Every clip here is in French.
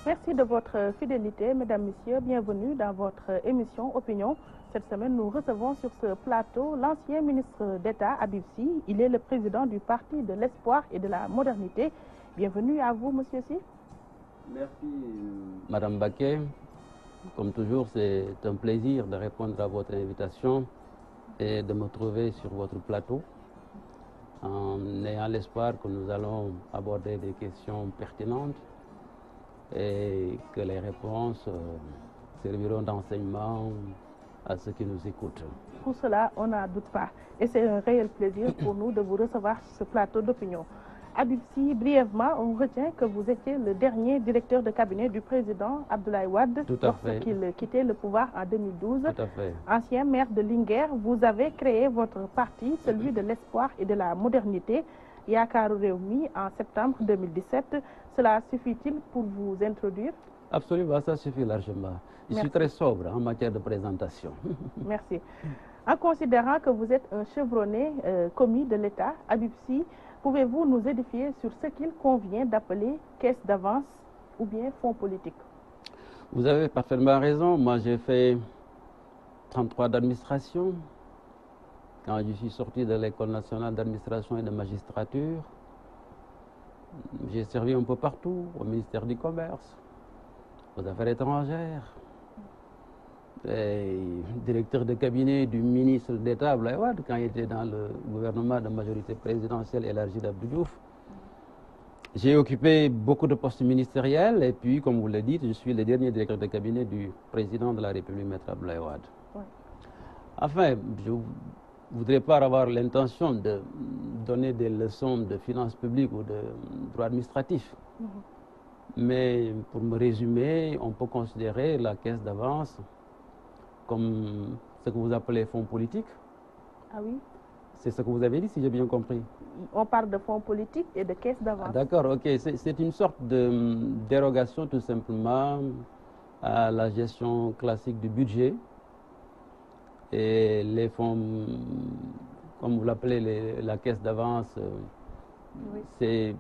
Merci de votre fidélité, mesdames, messieurs. Bienvenue dans votre émission Opinion. Cette semaine, nous recevons sur ce plateau l'ancien ministre d'État, Habib Sy. Il est le président du Parti de l'Espoir et de la Modernité. Bienvenue à vous, monsieur Sy. Merci, Madame Baquet. Comme toujours, c'est un plaisir de répondre à votre invitation et de me trouver sur votre plateau en ayant l'espoir que nous allons aborder des questions pertinentes et que les réponses serviront d'enseignement à ceux qui nous écoutent. Pour cela, on n'en doute pas. Et c'est un réel plaisir pour nous de vous recevoir sur ce plateau d'opinion. Habib Sy, brièvement, on retient que vous étiez le dernier directeur de cabinet du président Abdoulaye Wade lorsqu'il quittait le pouvoir en 2012. Tout à fait. Ancien maire de Linguère, vous avez créé votre parti, celui de l'espoir et de la modernité, Yaakaru Rewmi, en septembre 2017. Cela suffit-il pour vous introduire? Absolument, ça suffit largement. Je suis très sobre en matière de présentation. Merci. En considérant que vous êtes un chevronné commis de l'État, Habib Sy, pouvez-vous nous édifier sur ce qu'il convient d'appeler caisse d'avance ou bien fonds politique? Vous avez parfaitement raison. Moi, j'ai fait 33 d'administration. Quand je suis sorti de l'École nationale d'administration et de magistrature, j'ai servi un peu partout, au ministère du Commerce, aux Affaires étrangères, et directeur de cabinet du ministre d'État Abdoulaye Wade quand il était dans le gouvernement de majorité présidentielle élargie d'Abdou Diouf. J'ai occupé beaucoup de postes ministériels et puis, comme vous le dites, je suis le dernier directeur de cabinet du président de la République, Maître Abdoulaye Wade. Ouais. Enfin, je ne voudrais pas avoir l'intention de donner des leçons de finances publiques ou de droit administratif. Mais pour me résumer, on peut considérer la caisse d'avance comme ce que vous appelez fonds politique. Ah oui? C'est ce que vous avez dit, si j'ai bien compris. On parle de fonds politiques et de caisse d'avance. Ah, d'accord, ok. C'est une sorte de dérogation tout simplement à la gestion classique du budget. Et les fonds, comme vous l'appelez, la caisse d'avance, oui. C'est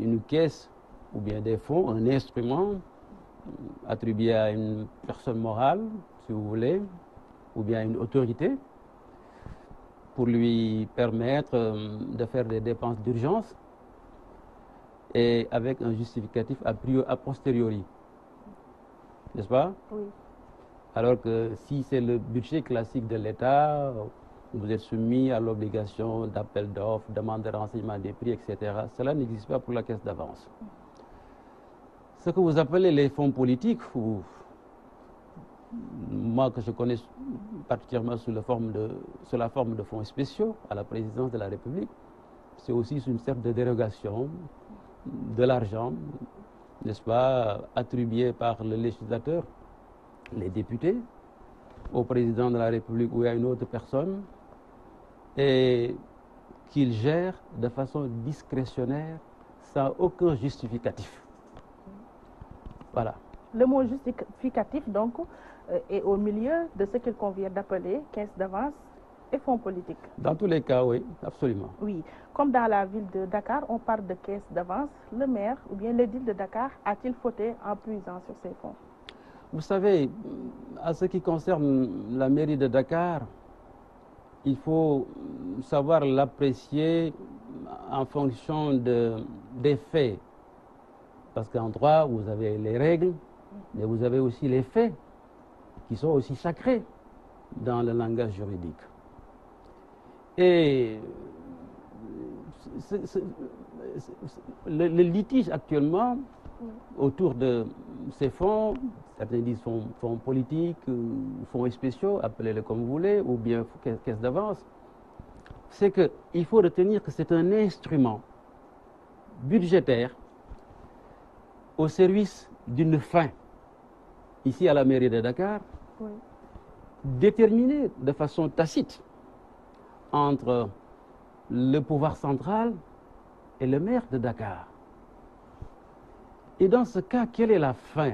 une caisse ou bien des fonds, un instrument attribué à une personne morale, si vous voulez, ou bien à une autorité, pour lui permettre de faire des dépenses d'urgence et avec un justificatif a posteriori. N'est-ce pas? Oui. Alors que si c'est le budget classique de l'État, vous êtes soumis à l'obligation d'appel d'offres, demande de renseignement des prix, etc. Cela n'existe pas pour la caisse d'avance. Ce que vous appelez les fonds politiques, ou moi que je connais particulièrement sous la forme de fonds spéciaux à la présidence de la République, c'est aussi une sorte de dérogation de l'argent, n'est-ce pas, attribué par le législateur, les députés, au président de la République ou à une autre personne, et qu'il gère de façon discrétionnaire, sans aucun justificatif. Voilà. Le mot justificatif, donc, est au milieu de ce qu'il convient d'appeler caisse d'avance et fonds politiques. Dans tous les cas, oui, absolument. Oui. Comme dans la ville de Dakar, on parle de caisse d'avance. Le maire ou bien l'édile de Dakar a-t-il fauté en puisant sur ces fonds? Vous savez, à ce qui concerne la mairie de Dakar, il faut savoir l'apprécier en fonction des faits. Parce qu'en droit, vous avez les règles, mais vous avez aussi les faits, qui sont aussi sacrés dans le langage juridique. Et le litige actuellement autour de ces fonds, certains disent fonds politiques, fonds spéciaux, appelez-les comme vous voulez, ou bien caisse d'avance, c'est qu'il faut retenir que c'est un instrument budgétaire au service d'une fin, ici à la mairie de Dakar, oui, déterminée de façon tacite entre le pouvoir central et le maire de Dakar. Et dans ce cas, quelle est la fin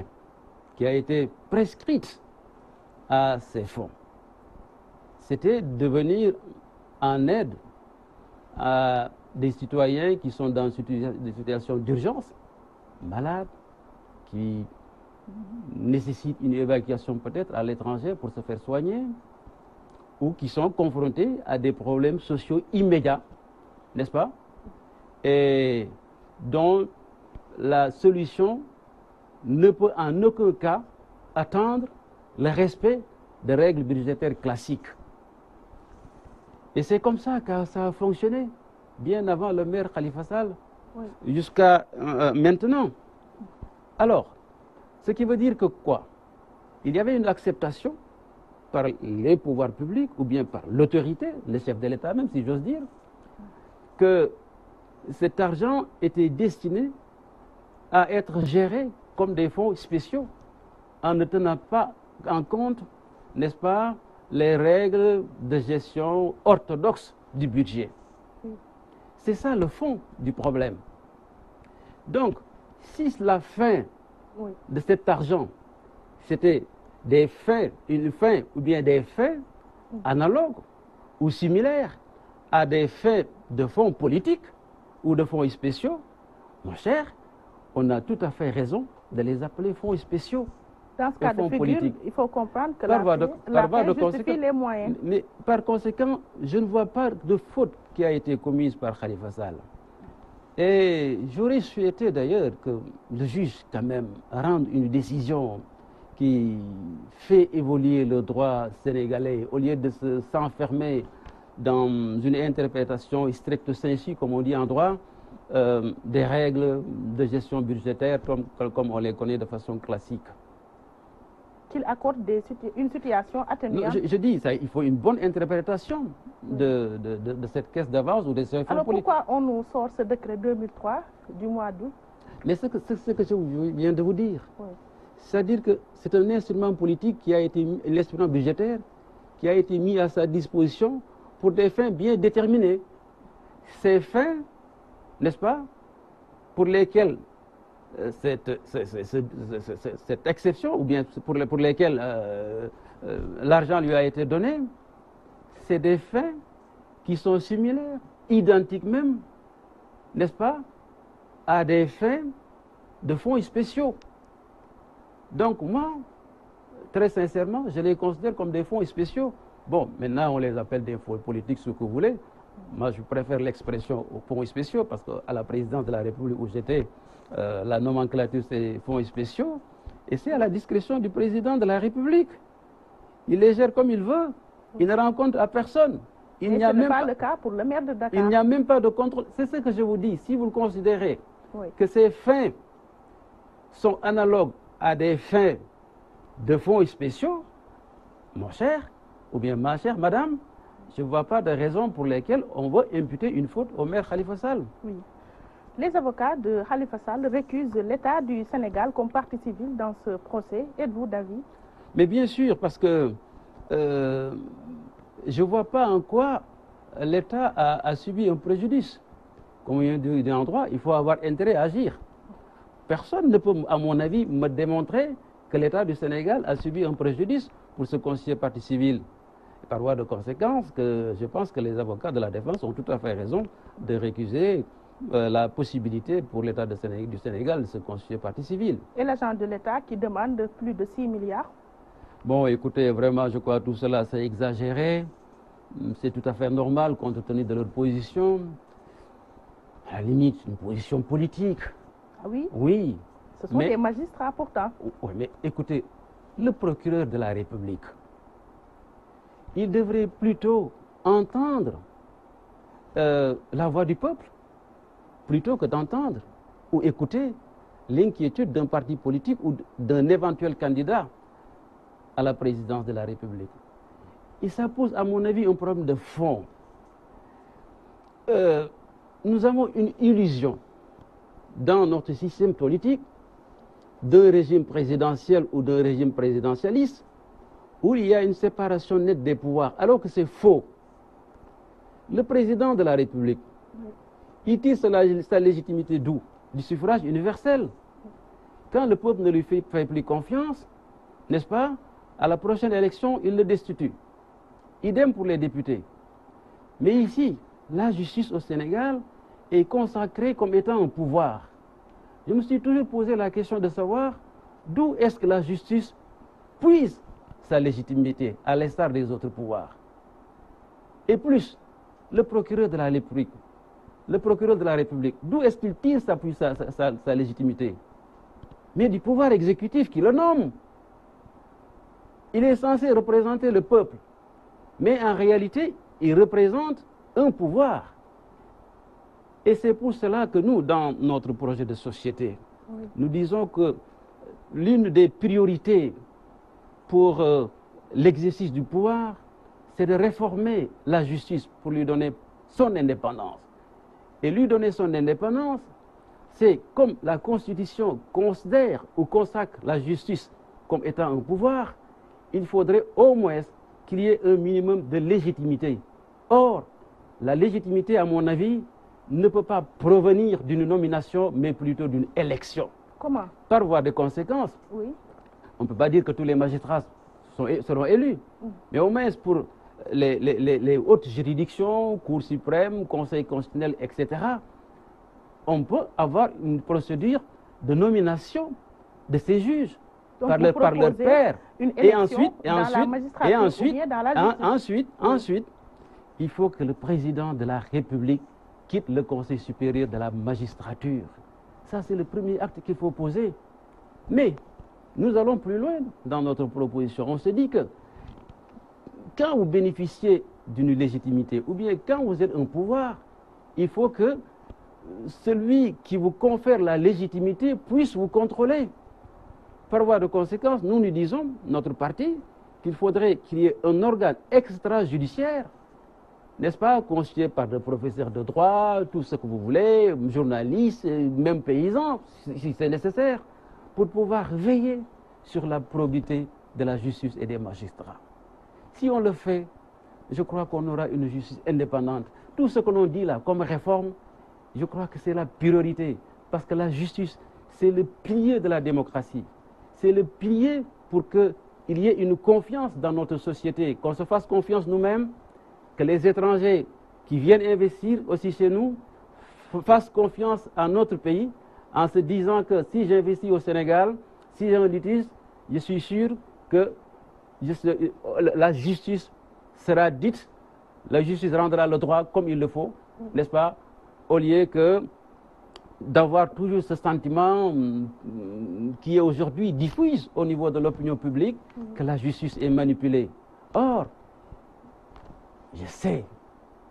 qui a été prescrite à ces fonds? C'était de venir en aide à des citoyens qui sont dans des situations d'urgence, malades, qui nécessitent une évacuation peut-être à l'étranger pour se faire soigner, ou qui sont confrontés à des problèmes sociaux immédiats, n'est-ce pas? Et dont la solution ne peut en aucun cas attendre le respect des règles budgétaires classiques. Et c'est comme ça que ça a fonctionné, bien avant le maire Khalifa Sall, oui, jusqu'à maintenant. Alors, ce qui veut dire que quoi? Il y avait une acceptation par les pouvoirs publics ou bien par l'autorité, le chef de l'État même, si j'ose dire, que cet argent était destiné à être géré comme des fonds spéciaux en ne tenant pas en compte, n'est-ce pas, les règles de gestion orthodoxes du budget. C'est ça le fond du problème. Donc, si la fin de cet argent, c'était des fins, une fin ou bien des fins analogues ou similaires à des fins de fonds politiques ou de fonds spéciaux, mon cher, on a tout à fait raison de les appeler fonds spéciaux. Dans ce cas de figure, il faut comprendre que la fin justifie les moyens. Mais par conséquent, je ne vois pas de faute qui a été commise par Khalifa Sall. Et j'aurais souhaité d'ailleurs que le juge quand même rende une décision qui fait évoluer le droit sénégalais au lieu de s'enfermer dans une interprétation stricto sensu, comme on dit en droit, des règles de gestion budgétaire comme on les connaît de façon classique. Qu'il accorde une situation atténuante. Je dis, ça, il faut une bonne interprétation de cette caisse d'avance ou de ces fonds politiques. Alors pourquoi on nous sort ce décret 2003 du mois d'août? Mais c'est ce que je viens de vous dire. Oui. C'est-à-dire que c'est un instrument politique qui a été, l'instrument budgétaire, qui a été mis à sa disposition pour des fins bien déterminées. Ces fins, n'est-ce pas, pour lesquelles cette exception, ou bien pour lesquelles l'argent lui a été donné, c'est des fins qui sont similaires, identiques même, n'est-ce pas, à des fins de fonds spéciaux. Donc moi, très sincèrement, je les considère comme des fonds spéciaux. Bon, maintenant on les appelle des fonds politiques, ce que vous voulez. Moi, je préfère l'expression fonds spéciaux parce qu'à la présidence de la République où j'étais, la nomenclature c'est fonds spéciaux. Et c'est à la discrétion du président de la République. Il les gère comme il veut. Il ne rend compte à personne. Il n'y a même pas le cas pour le maire de Dakar. Il n'y a même pas de contrôle. C'est ce que je vous dis. Si vous considérez que ces fins sont analogues à des fins de fonds spéciaux, mon cher, ou bien ma chère madame, je ne vois pas de raison pour lesquelles on va imputer une faute au maire Khalifa Sall. Oui. Les avocats de Khalifa Sall récusent l'État du Sénégal comme partie civile dans ce procès. Êtes-vous d'avis? Mais bien sûr, parce que je ne vois pas en quoi l'État a subi un préjudice. Comme on dit en droit, il faut avoir intérêt à agir. Personne ne peut, à mon avis, me démontrer que l'État du Sénégal a subi un préjudice pour se constituer partie civile. Par voie de conséquence, je pense que les avocats de la défense ont tout à fait raison de récuser la possibilité pour l'État du Sénégal de se constituer partie civile. Et l'agent de l'État qui demande plus de 6 milliards? Bon, écoutez, vraiment, je crois que tout cela, c'est exagéré. C'est tout à fait normal compte tenu de leur position. À la limite, une position politique. Ah oui? Oui. Ce sont des magistrats pourtant. Oui, mais écoutez, le procureur de la République, il devrait plutôt entendre la voix du peuple, plutôt que d'entendre ou écouter l'inquiétude d'un parti politique ou d'un éventuel candidat à la présidence de la République. Et ça pose, à mon avis, un problème de fond. Nous avons une illusion dans notre système politique d'un régime présidentiel ou d'un régime présidentialiste où il y a une séparation nette des pouvoirs, alors que c'est faux. Le président de la République, il tire sa légitimité d'où? Du suffrage universel. Quand le peuple ne lui fait plus confiance, n'est-ce pas, à la prochaine élection, il le destitue. Idem pour les députés. Mais ici, la justice au Sénégal est consacrée comme étant un pouvoir. je me suis toujours posé la question de savoir d'où est-ce que la justice puise sa légitimité, à l'instar des autres pouvoirs. Et plus, le procureur de la République, d'où est-ce qu'il tire sa légitimité? Mais du pouvoir exécutif qui le nomme. Il est censé représenter le peuple, mais en réalité, il représente un pouvoir. Et c'est pour cela que nous, dans notre projet de société, oui, nous disons que l'une des priorités pour l'exercice du pouvoir, c'est de réformer la justice pour lui donner son indépendance. Et lui donner son indépendance, c'est comme la Constitution considère ou consacre la justice comme étant un pouvoir, il faudrait au moins qu'il y ait un minimum de légitimité. Or, la légitimité, à mon avis, ne peut pas provenir d'une nomination, mais plutôt d'une élection. Comment? Par voie de conséquence, oui, on ne peut pas dire que tous les magistrats seront élus, mais au moins pour les hautes juridictions, Cour suprême, Conseil constitutionnel, etc., on peut avoir une procédure de nomination de ces juges. Donc par leur père. Et ensuite, il faut que le président de la République quitte le Conseil supérieur de la magistrature. Ça, c'est le premier acte qu'il faut poser. Mais nous allons plus loin dans notre proposition. On se dit que quand vous bénéficiez d'une légitimité, ou bien quand vous êtes un pouvoir, il faut que celui qui vous confère la légitimité puisse vous contrôler. Par voie de conséquence, nous disons, notre parti, qu'il faudrait qu'il y ait un organe extrajudiciaire, n'est-ce pas, constitué par des professeurs de droit, tout ce que vous voulez, journalistes, même paysans, si c'est nécessaire, pour pouvoir veiller sur la probité de la justice et des magistrats. Si on le fait, je crois qu'on aura une justice indépendante. Tout ce que l'on dit là comme réforme, je crois que c'est la priorité, parce que la justice, c'est le pilier de la démocratie. C'est le pilier pour qu'il y ait une confiance dans notre société, qu'on se fasse confiance nous-mêmes, que les étrangers qui viennent investir aussi chez nous fassent confiance à notre pays, en se disant que si j'investis au Sénégal, si j'ai un litige, je suis sûr que la justice sera dite, la justice rendra le droit comme il le faut, n'est-ce pas, au lieu que d'avoir toujours ce sentiment qui est aujourd'hui diffus au niveau de l'opinion publique, que la justice est manipulée. Or, je sais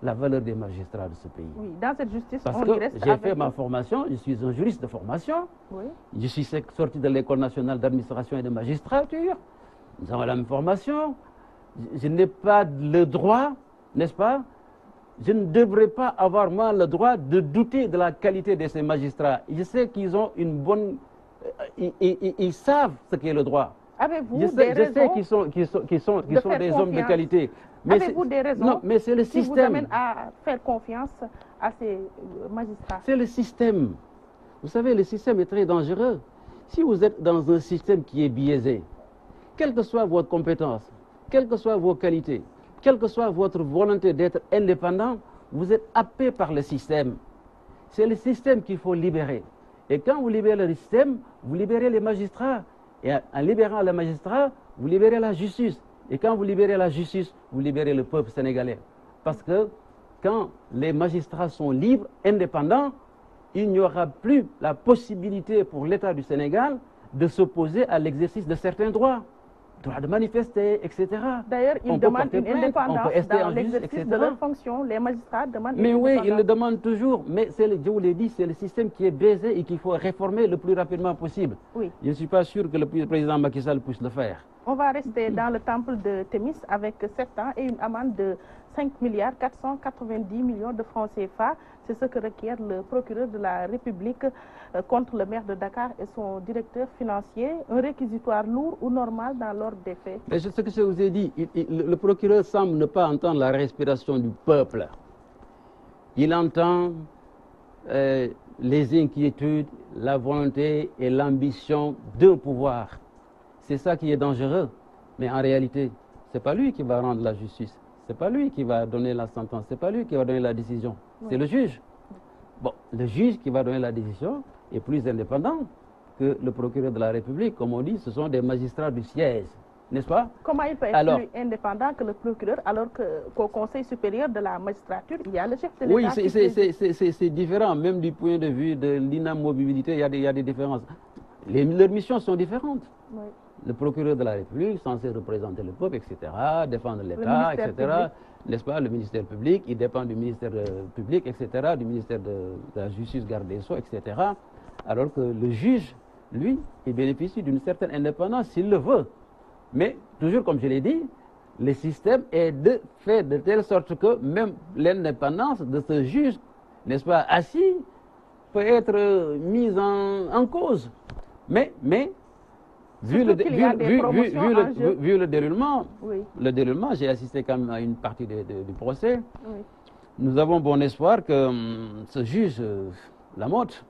la valeur des magistrats de ce pays. Oui, dans cette justice, parce que j'ai fait ma formation, je suis un juriste de formation, oui, je suis sorti de l'École nationale d'administration et de magistrature, nous avons la même formation, je n'ai pas le droit, n'est-ce pas, je ne devrais pas avoir moi le droit de douter de la qualité de ces magistrats. Je sais qu'ils ont une bonne... Ils savent ce qu'est le droit. Avez-vous je sais qu'ils sont des hommes de qualité. Avez-vous des raisons non, mais c'est le système qui vous amène à faire confiance à ces magistrats? C'est le système. Vous savez, le système est très dangereux. Si vous êtes dans un système qui est biaisé, quelle que soit votre compétence, quelles que soient vos qualités, quelle que soit votre volonté d'être indépendant, vous êtes happé par le système. C'est le système qu'il faut libérer. Et quand vous libérez le système, vous libérez les magistrats. Et en libérant les magistrats, vous libérez la justice. Et quand vous libérez la justice, vous libérez le peuple sénégalais. Parce que quand les magistrats sont libres, indépendants, il n'y aura plus la possibilité pour l'État du Sénégal de s'opposer à l'exercice de certains droits. Droit de manifester, etc. D'ailleurs, ils demandent une indépendance dans l'exercice de leurs fonctions. Les magistrats demandent une indépendance. Mais oui, ils le demandent toujours. Mais je vous l'ai dit, c'est le système qui est baisé et qu'il faut réformer le plus rapidement possible. Oui. Je ne suis pas sûr que le président Macky Sall puisse le faire. On va rester dans le temple de Thémis avec 7 ans et une amende de 5,490 milliards de francs CFA. C'est ce que requiert le procureur de la République contre le maire de Dakar et son directeur financier. Un réquisitoire lourd ou normal dans l'ordre des faits? Mais c'est ce que je vous ai dit. Le procureur semble ne pas entendre la respiration du peuple. Il entend les inquiétudes, la volonté et l'ambition d'un pouvoir. C'est ça qui est dangereux. Mais en réalité, ce n'est pas lui qui va rendre la justice. Ce n'est pas lui qui va donner la sentence. Ce n'est pas lui qui va donner la décision. Oui. C'est le juge. Bon, le juge qui va donner la décision, est plus indépendant que le procureur de la République. Comme on dit, ce sont des magistrats du siège, n'est-ce pas? Comment il peut être plus indépendant que le procureur alors qu'au Conseil supérieur de la magistrature, il y a le chef de l'État? Oui, c'est différent. Même du point de vue de l'inamovibilité, il y a des différences. Leurs missions sont différentes. Oui. Le procureur de la République, censé représenter le peuple, etc., défendre l'État, etc., n'est-ce pas? Le ministère public, il dépend du ministère public, etc., du ministère de la Justice, garde des Sceaux, etc., alors que le juge, lui, il bénéficie d'une certaine indépendance s'il le veut. Mais, toujours comme je l'ai dit, le système est fait de telle sorte que même l'indépendance de ce juge, n'est-ce pas, assis, peut être mise en cause. Mais vu le déroulement, oui. Le déroulement, j'ai assisté quand même à une partie du procès. Oui. Nous avons bon espoir que ce juge, Lamotte,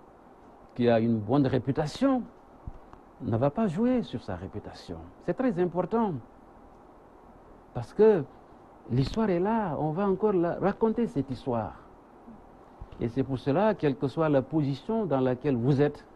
qui a une bonne réputation, ne va pas jouer sur sa réputation. C'est très important. Parce que l'histoire est là, on va encore raconter cette histoire. Et c'est pour cela, quelle que soit la position dans laquelle vous êtes,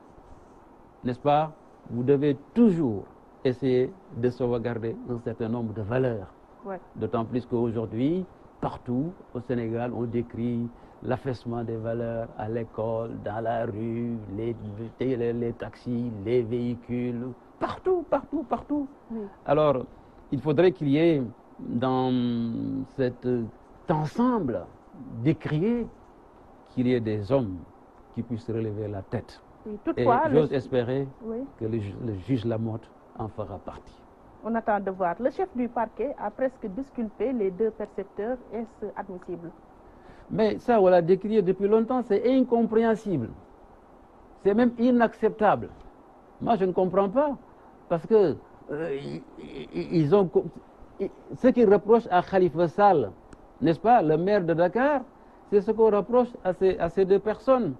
n'est-ce pas, vous devez toujours essayer de sauvegarder un certain nombre de valeurs. Ouais. D'autant plus qu'aujourd'hui, partout au Sénégal, on décrit l'affaissement des valeurs à l'école, dans la rue, les taxis, les véhicules, partout. Oui. Alors, il faudrait qu'il y ait dans cet ensemble décrié qu'il y ait des hommes qui puissent relever la tête. Oui, toutefois, et j'ose espérer que le juge Lamotte en fera partie. On attend de voir. Le chef du parquet a presque disculpé les deux percepteurs. Est-ce admissible? Mais ça, on l'a décrié depuis longtemps, c'est incompréhensible. C'est même inacceptable. Moi, je ne comprends pas. Parce que ils ont... Ce qu'ils reprochent à Khalifa Sall, n'est-ce pas, le maire de Dakar, c'est ce qu'on reproche à ces deux personnes.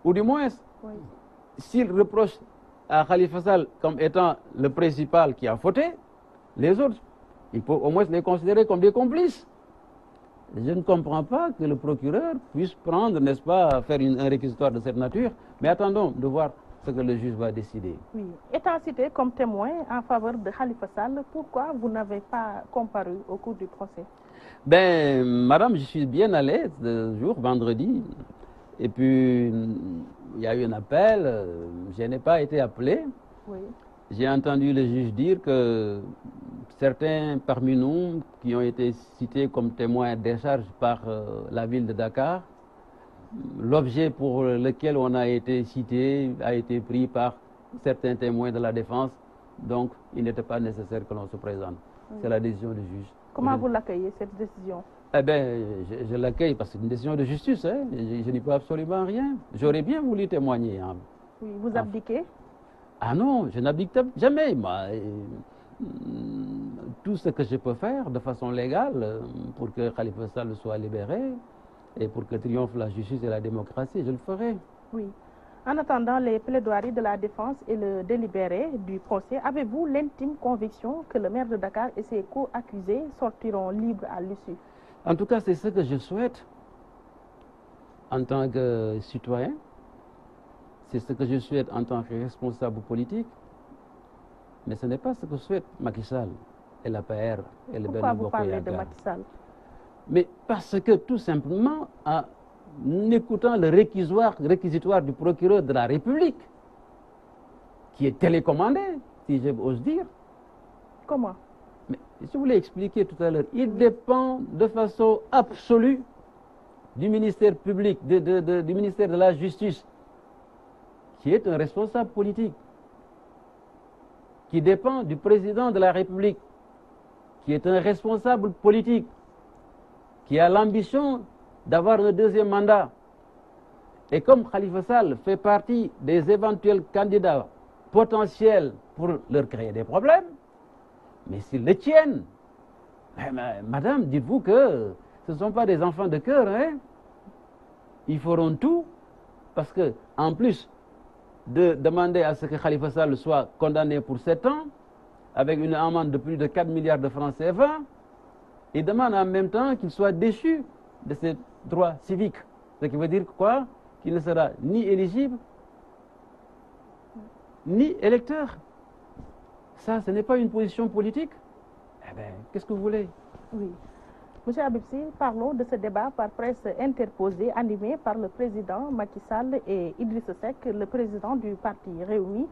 Ou du moins, oui. S'ils reprochent à Khalifa Sall comme étant le principal qui a fauté, les autres, il faut au moins les considérer comme des complices. Je ne comprends pas que le procureur puisse prendre, n'est-ce pas, faire un réquisitoire de cette nature, mais attendons de voir ce que le juge va décider. Oui. Étant cité comme témoin en faveur de Khalifa Sall, pourquoi vous n'avez pas comparu au cours du procès? Ben, madame, je suis bien à l'aise le jour, vendredi. Et puis, il y a eu un appel, je n'ai pas été appelé. Oui. J'ai entendu le juge dire que certains parmi nous qui ont été cités comme témoins à décharge par la ville de Dakar, l'objet pour lequel on a été cité a été pris par certains témoins de la défense, donc il n'était pas nécessaire que l'on se présente. Oui. C'est la décision du juge. Comment vous l'accueillez, cette décision? Eh bien, je l'accueille parce que c'est une décision de justice. Hein. Je n'y peux absolument rien. J'aurais bien voulu témoigner. Hein. Oui, vous abdiquez? Ah non, je n'abdique jamais. Moi, tout ce que je peux faire de façon légale pour que Khalifa Sall soit libéré et pour que triomphe la justice et la démocratie, je le ferai. Oui. En attendant les plaidoiries de la défense et le délibéré du procès, avez-vous l'intime conviction que le maire de Dakar et ses co-accusés sortiront libres à l'issue? En tout cas, c'est ce que je souhaite en tant que citoyen. C'est ce que je souhaite en tant que responsable politique. Mais ce n'est pas ce que souhaite Macky Sall et la PR et le Benno Bokk Yakaar. Pourquoi vous parlez de Macky Sall? Mais parce que tout simplement, en écoutant le réquisitoire du procureur de la République, qui est télécommandé, si j'ose dire. Comment? Mais je vous l'ai expliqué tout à l'heure, il dépend de façon absolue du ministère public, du ministère de la Justice, qui est un responsable politique, qui dépend du président de la République, qui est un responsable politique, qui a l'ambition d'avoir un deuxième mandat. Et comme Khalifa Sall fait partie des éventuels candidats potentiels pour leur créer des problèmes, mais s'ils le tiennent, madame, dites-vous que ce ne sont pas des enfants de cœur, hein? Ils feront tout, parce que en plus de demander à ce que Khalifa Sall soit condamné pour 7 ans, avec une amende de plus de 4 milliards de francs CFA, ils demandent en même temps qu'il soit déchu de ses droits civiques. Ce qui veut dire quoi? qui ne sera ni éligible, ni électeur. Ça, ce n'est pas une position politique. Eh bien, qu'est-ce que vous voulez? Oui. Monsieur Habib Sy, parlons de ce débat par presse interposé, animé par le président Macky Sall et Idrissa Seck, le président du parti Rewmi.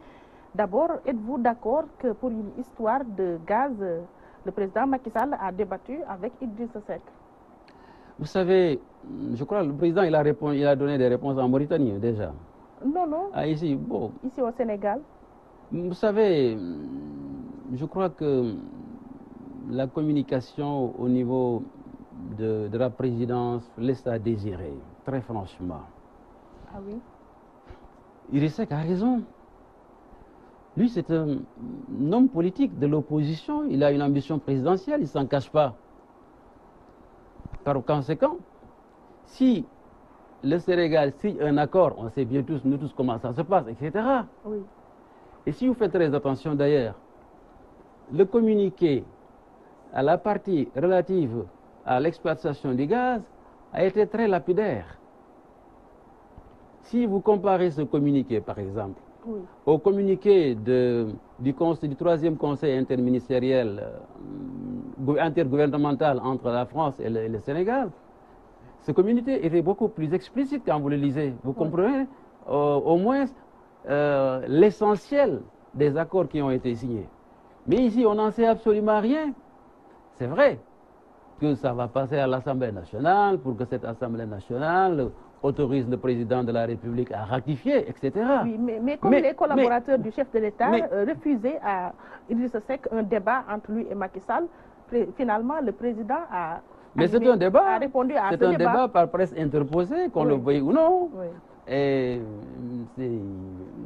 D'abord, êtes-vous d'accord que pour une histoire de gaz, le président Macky Sall a débattu avec Idrissa Seck? Vous savez, je crois que le président il a donné des réponses en Mauritanie déjà. Non, non. Ah, ici, bon. Ici au Sénégal. Vous savez, je crois que la communication au niveau de la présidence laisse à désirer, très franchement. Ah oui? Idrissa Seck a raison. Lui, c'est un homme politique de l'opposition. Il a une ambition présidentielle, il ne s'en cache pas. Par conséquent, si le Sénégal signe un accord, on sait bien tous, nous tous, comment ça se passe, etc. Oui. Et si vous faites très attention d'ailleurs, le communiqué à la partie relative à l'exploitation du gaz a été très lapidaire. Si vous comparez ce communiqué, par exemple, oui, au communiqué du troisième conseil interministériel intergouvernemental entre la France et le Sénégal, ce communiqué était beaucoup plus explicite quand vous le lisez. Vous comprenez au moins l'essentiel des accords qui ont été signés. Mais ici, on n'en sait absolument rien. C'est vrai que ça va passer à l'Assemblée nationale pour que cette Assemblée nationale autorise le président de la République à ratifier, etc. Oui, mais comme les collaborateurs du chef de l'État refusaient à Idrissa Seck un débat entre lui et Macky Sall, finalement, le président a... Mais c'est un débat. Répondu à c'est un débat par presse interposée, qu'on le veuille ou non. Oui. Et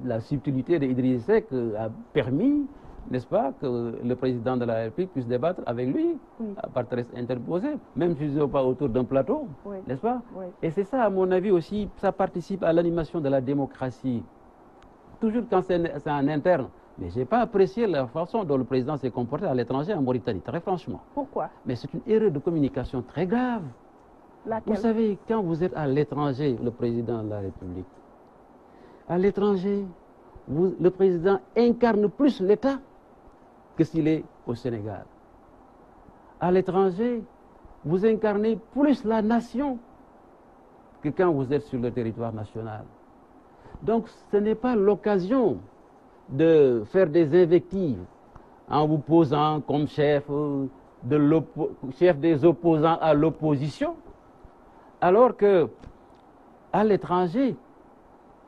la subtilité d'Idrissa Seck a permis, n'est-ce pas, que le président de la République puisse débattre avec lui, par presse interposée, même si ce n'est pas autour d'un plateau, n'est-ce pas? Et c'est ça, à mon avis aussi, ça participe à l'animation de la démocratie. Toujours quand c'est en interne. Mais je n'ai pas apprécié la façon dont le président s'est comporté à l'étranger, en Mauritanie, très franchement. Pourquoi? Mais c'est une erreur de communication très grave. Laquelle? Vous savez, quand vous êtes à l'étranger, le président de la République, à l'étranger, le président incarne plus l'État que s'il est au Sénégal. À l'étranger, vous incarnez plus la nation que quand vous êtes sur le territoire national. Donc, ce n'est pas l'occasion de faire des invectives en vous posant comme chef des opposants à l'opposition, alors que à l'étranger,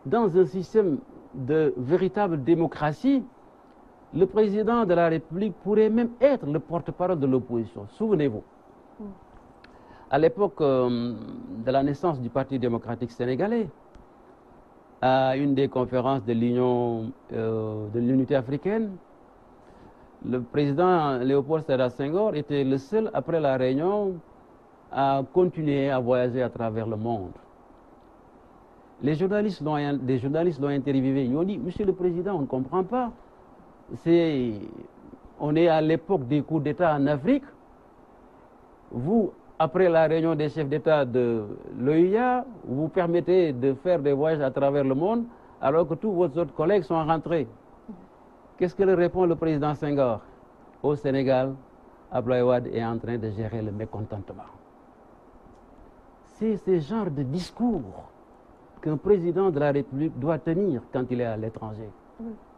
dans un système de véritable démocratie, le président de la République pourrait même être le porte-parole de l'opposition. Souvenez-vous, à l'époque de la naissance du Parti démocratique sénégalais, à une des conférences de l'Union de l'unité africaine, le président Léopold Sédar Senghor était le seul, après la réunion, à continuer à voyager à travers le monde. Des journalistes l'ont interviewé. Ils ont dit, Monsieur le Président, on ne comprend pas. On est à l'époque des coups d'État en Afrique. Vous, après la réunion des chefs d'État de l'OUA, vous permettez de faire des voyages à travers le monde, alors que tous vos autres collègues sont rentrés. Qu'est-ce que répond le président Senghor? Au Sénégal, Abdoulaye Wade est en train de gérer le mécontentement. C'est ce genre de discours qu'un président de la République doit tenir quand il est à l'étranger,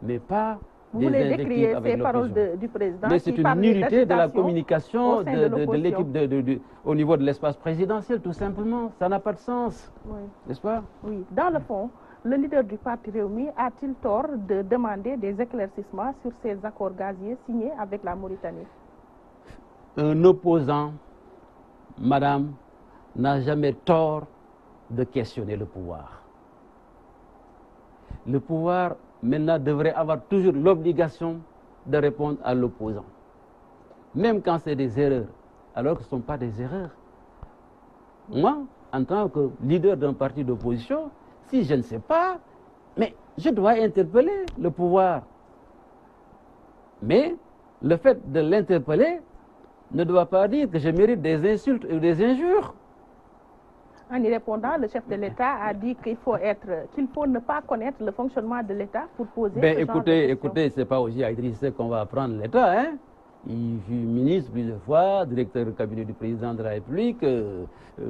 mais pas Vous voulez décrier ces paroles du président? Mais c'est une nullité de la communication de l'équipe au niveau de l'espace présidentiel, tout simplement. Ça n'a pas de sens, n'est-ce pas? Oui. Dans le fond, le leader du parti Rewmi a-t-il tort de demander des éclaircissements sur ces accords gaziers signés avec la Mauritanie? Un opposant, madame, n'a jamais tort de questionner le pouvoir. Le pouvoir, maintenant, devrait avoir toujours l'obligation de répondre à l'opposant. Même quand c'est des erreurs, alors que ce ne sont pas des erreurs. Moi, en tant que leader d'un parti d'opposition, si je ne sais pas, mais je dois interpeller le pouvoir. Mais le fait de l'interpeller ne doit pas dire que je mérite des insultes ou des injures. En y répondant, le chef de l'État a dit qu'il faut ne pas connaître le fonctionnement de l'État pour poser ce genre de questions. Écoutez, c'est pas aussi à Idriss Seck qu'on va apprendre l'État, hein. Il fut ministre plusieurs fois, directeur du cabinet du président de la République,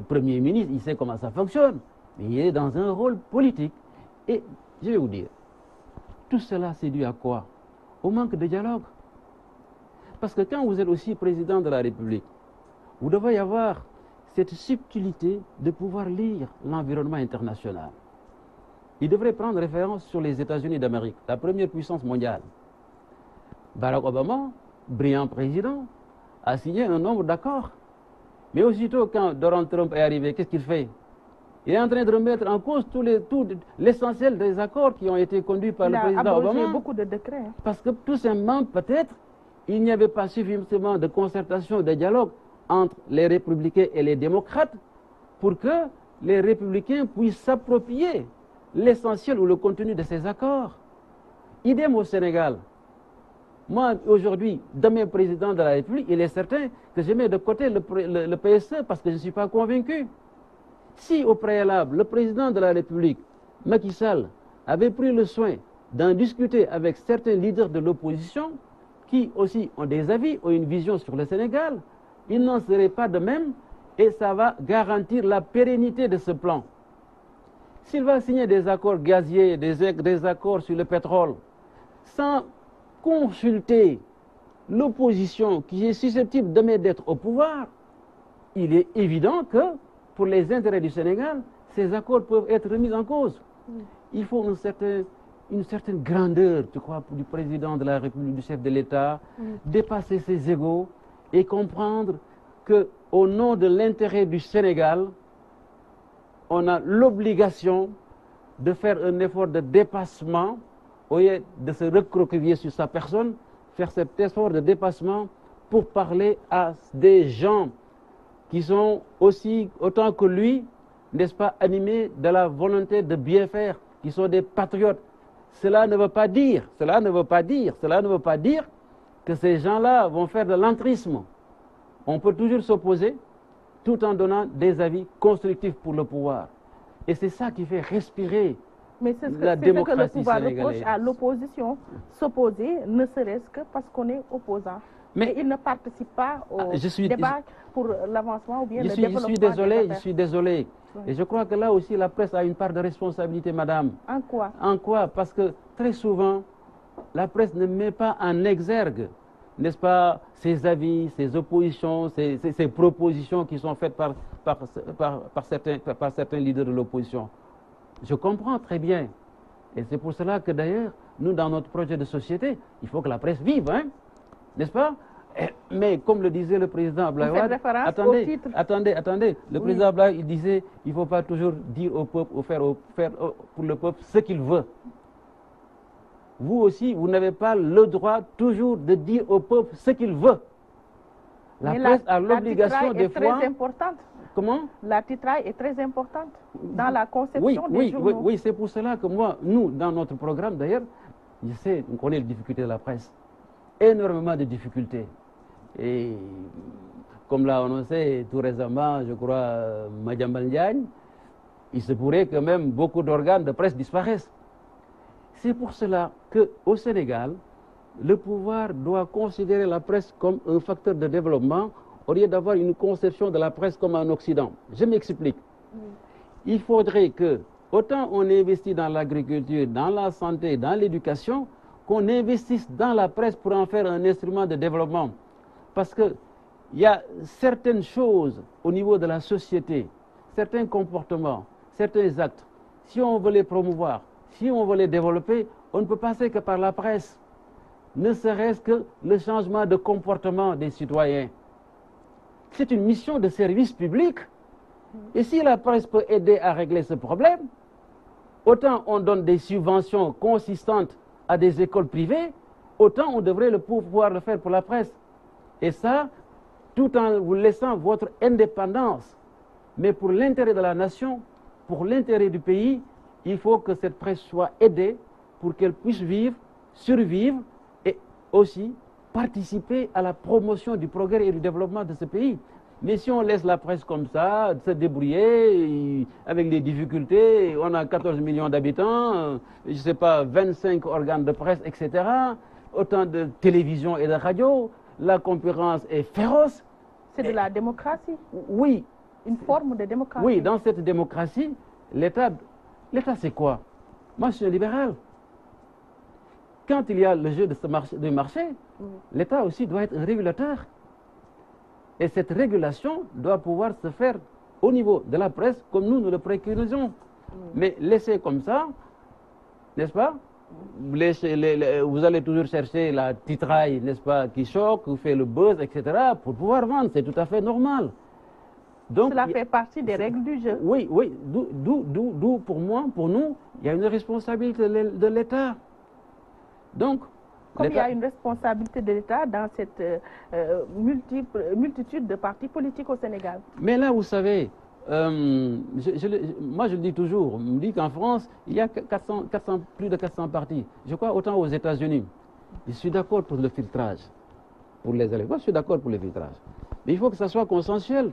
premier ministre, il sait comment ça fonctionne. Mais il est dans un rôle politique. Et je vais vous dire, tout cela c'est dû à quoi? Au manque de dialogue. Parce que quand vous êtes aussi président de la République, vous devez y avoir cette subtilité de pouvoir lire l'environnement international. Il devrait prendre référence sur les États-Unis d'Amérique, la première puissance mondiale. Barack Obama, brillant président, a signé un nombre d'accords. Mais aussitôt quand Donald Trump est arrivé, qu'est-ce qu'il fait? Il est en train de remettre en cause tout l'essentiel des accords qui ont été conduits par le président Obama. Il a abrogé beaucoup de décrets. Parce que tout simplement, peut-être, il n'y avait pas suffisamment de concertation, de dialogue entre les républicains et les démocrates pour que les républicains puissent s'approprier l'essentiel ou le contenu de ces accords. Idem au Sénégal. Moi, aujourd'hui, demain président de la République, il est certain que je mets de côté le PSE parce que je ne suis pas convaincu. Si au préalable, le président de la République, Macky Sall, avait pris le soin d'en discuter avec certains leaders de l'opposition, qui aussi ont des avis, ont une vision sur le Sénégal, il n'en serait pas de même et ça va garantir la pérennité de ce plan. S'il va signer des accords gaziers, des accords sur le pétrole, sans consulter l'opposition qui est susceptible demain d'être au pouvoir, il est évident que pour les intérêts du Sénégal, ces accords peuvent être remis en cause. Il faut une certaine grandeur, je crois, du président de la République, du chef de l'État, dépasser ses égos et comprendre qu'au nom de l'intérêt du Sénégal, on a l'obligation de faire un effort de dépassement au lieu de se recroqueviller sur sa personne, faire cet effort de dépassement pour parler à des gens qui sont aussi, autant que lui, n'est-ce pas, animés de la volonté de bien faire, qui sont des patriotes. Cela ne veut pas dire que ces gens-là vont faire de l'entrisme. On peut toujours s'opposer tout en donnant des avis constructifs pour le pouvoir. Et c'est ça qui fait respirer la démocratie sénégalaise. Mais c'est ce que le pouvoir reproche à l'opposition, s'opposer ne serait-ce que parce qu'on est opposant. Mais il ne participe pas au débat pour l'avancement ou bien le développement. Je suis désolé. Oui. Et je crois que là aussi la presse a une part de responsabilité, madame. En quoi? En quoi? Parce que très souvent, la presse ne met pas en exergue, n'est-ce pas, ses avis, ses oppositions, ses propositions qui sont faites par certains leaders de l'opposition. Je comprends très bien. Et c'est pour cela que d'ailleurs, nous, dans notre projet de société, il faut que la presse vive, hein, n'est-ce pas? Mais comme le disait le président Abdoulaye Wade, attendez, le président Abdoulaye, il disait, il ne faut pas toujours dire au peuple ou faire pour le peuple ce qu'il veut. Vous aussi, vous n'avez pas le droit toujours de dire au peuple ce qu'il veut. La presse a l'obligation des fois... très importante. Comment? La titraille est très importante dans la conception des journaux. Oui, c'est pour cela que moi, nous, dans notre programme d'ailleurs, je sais, on connaît les difficultés de la presse. Énormément de difficultés. Et comme l'a annoncé tout récemment, je crois, Madiambal Diagne, il se pourrait que même beaucoup d'organes de presse disparaissent. C'est pour cela qu'au Sénégal, le pouvoir doit considérer la presse comme un facteur de développement au lieu d'avoir une conception de la presse comme en Occident. Je m'explique. Il faudrait que, autant on investit dans l'agriculture, dans la santé, dans l'éducation, qu'on investisse dans la presse pour en faire un instrument de développement. Parce qu'il y a certaines choses au niveau de la société, certains comportements, certains actes, si on veut les promouvoir, si on veut les développer, on ne peut passer que par la presse. Ne serait-ce que le changement de comportement des citoyens. C'est une mission de service public. Et si la presse peut aider à régler ce problème, autant on donne des subventions consistantes à des écoles privées, autant on devrait pouvoir le faire pour la presse. Et ça, tout en vous laissant votre indépendance. Mais pour l'intérêt de la nation, pour l'intérêt du pays, il faut que cette presse soit aidée pour qu'elle puisse vivre, survivre et aussi participer à la promotion du progrès et du développement de ce pays. Mais si on laisse la presse comme ça, se débrouiller, avec les difficultés, on a 14 millions d'habitants, je ne sais pas, 25 organes de presse, etc., autant de télévision et de radio, la concurrence est féroce. C'est de la démocratie. Oui. Une forme de démocratie. Oui, dans cette démocratie, l'État c'est quoi? Moi, je suis un libéral. Quand il y a le jeu de marché, l'État aussi doit être un régulateur. Et cette régulation doit pouvoir se faire au niveau de la presse comme nous le préconisons. Mais laisser comme ça, n'est-ce pas? Vous allez toujours chercher la titraille, n'est-ce pas, qui choque, qui fait le buzz, etc. pour pouvoir vendre. C'est tout à fait normal. Donc, cela fait partie des règles du jeu. Oui, oui. D'où pour nous, il y a une responsabilité de l'État. Donc, comme il y a une responsabilité de l'État dans cette multitude de partis politiques au Sénégal. Mais là, vous savez, moi je le dis toujours, on me dit qu'en France, il y a plus de 400 partis. Je crois autant aux États-Unis. Je suis d'accord pour le filtrage, pour les électeurs. Je suis d'accord pour le filtrage. Mais il faut que ça soit consensuel.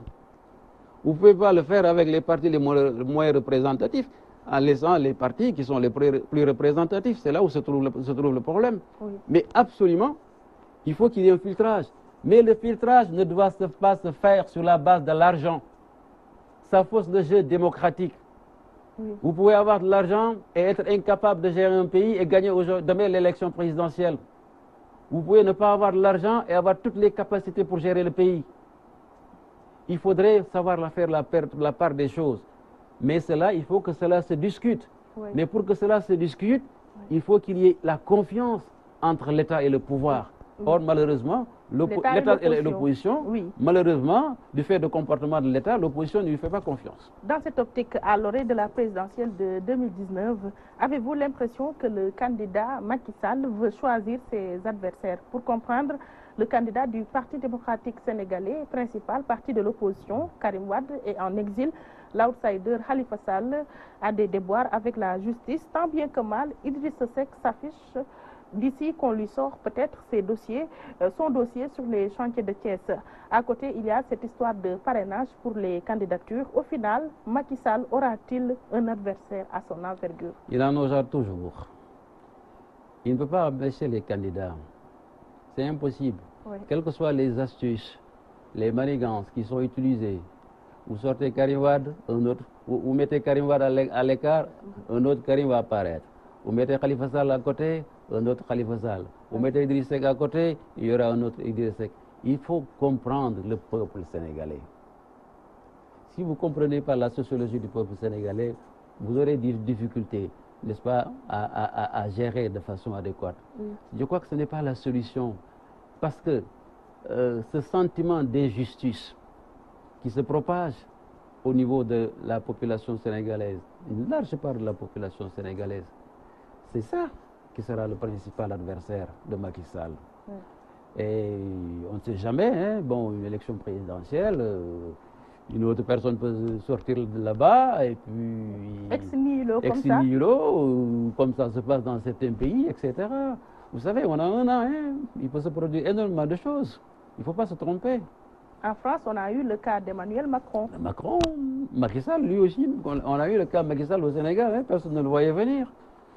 Vous ne pouvez pas le faire avec les partis les moins représentatifs, en laissant les partis qui sont les plus représentatifs. C'est là où se trouve le problème. Oui. Mais absolument, il faut qu'il y ait un filtrage. Mais le filtrage ne doit pas se faire sur la base de l'argent. Ça fausse le jeu démocratique. Oui. Vous pouvez avoir de l'argent et être incapable de gérer un pays et gagner demain l'élection présidentielle. Vous pouvez ne pas avoir de l'argent et avoir toutes les capacités pour gérer le pays. Il faudrait savoir faire la part des choses. Mais cela, il faut que cela se discute. Oui. Mais pour que cela se discute, il faut qu'il y ait la confiance entre l'État et le pouvoir. Oui. Or, malheureusement, l'État et l'opposition, oui. Malheureusement, du fait du comportement de l'État, l'opposition ne lui fait pas confiance. Dans cette optique, à l'orée de la présidentielle de 2019, avez-vous l'impression que le candidat Macky Sall veut choisir ses adversaires? Pour comprendre, le candidat du Parti démocratique sénégalais, principal parti de l'opposition, Karim Wade, est en exil. L'outsider Khalifa Sall a des déboires avec la justice. Tant bien que mal, Idrissa Seck s'affiche d'ici qu'on lui sort peut-être son dossier sur les chantiers de Thiès. À côté, il y a cette histoire de parrainage pour les candidatures. Au final, Macky Sall aura-t-il un adversaire à son envergure? Il en aura toujours. Il ne peut pas empêcher les candidats. C'est impossible. Oui. Quelles que soient les astuces, les manigances qui sont utilisées, vous sortez Karim Wade, un autre, vous mettez Karim Wade à l'écart, un autre Karim va apparaître. Vous mettez Khalifa Sall à côté, un autre Khalifa Sall. Vous mettez Idriss Seck à côté, il y aura un autre Idriss Seck. Il faut comprendre le peuple sénégalais. Si vous ne comprenez pas la sociologie du peuple sénégalais, vous aurez des difficultés, n'est-ce pas, à gérer de façon adéquate. Je crois que ce n'est pas la solution. Parce que ce sentiment d'injustice qui se propage au niveau de la population sénégalaise, une large part de la population sénégalaise, c'est ça qui sera le principal adversaire de Macky Sall. Oui. Et on ne sait jamais, hein, bon, une élection présidentielle, une autre personne peut sortir de là-bas et puis... Ex nihilo, comme ça se passe dans certains pays, etc. Vous savez, on a un an, hein, il peut se produire énormément de choses. Il ne faut pas se tromper. En France, on a eu le cas d'Emmanuel Macron. Macky Sall, lui aussi, on a eu le cas de Macky Sall au Sénégal, hein, personne ne le voyait venir.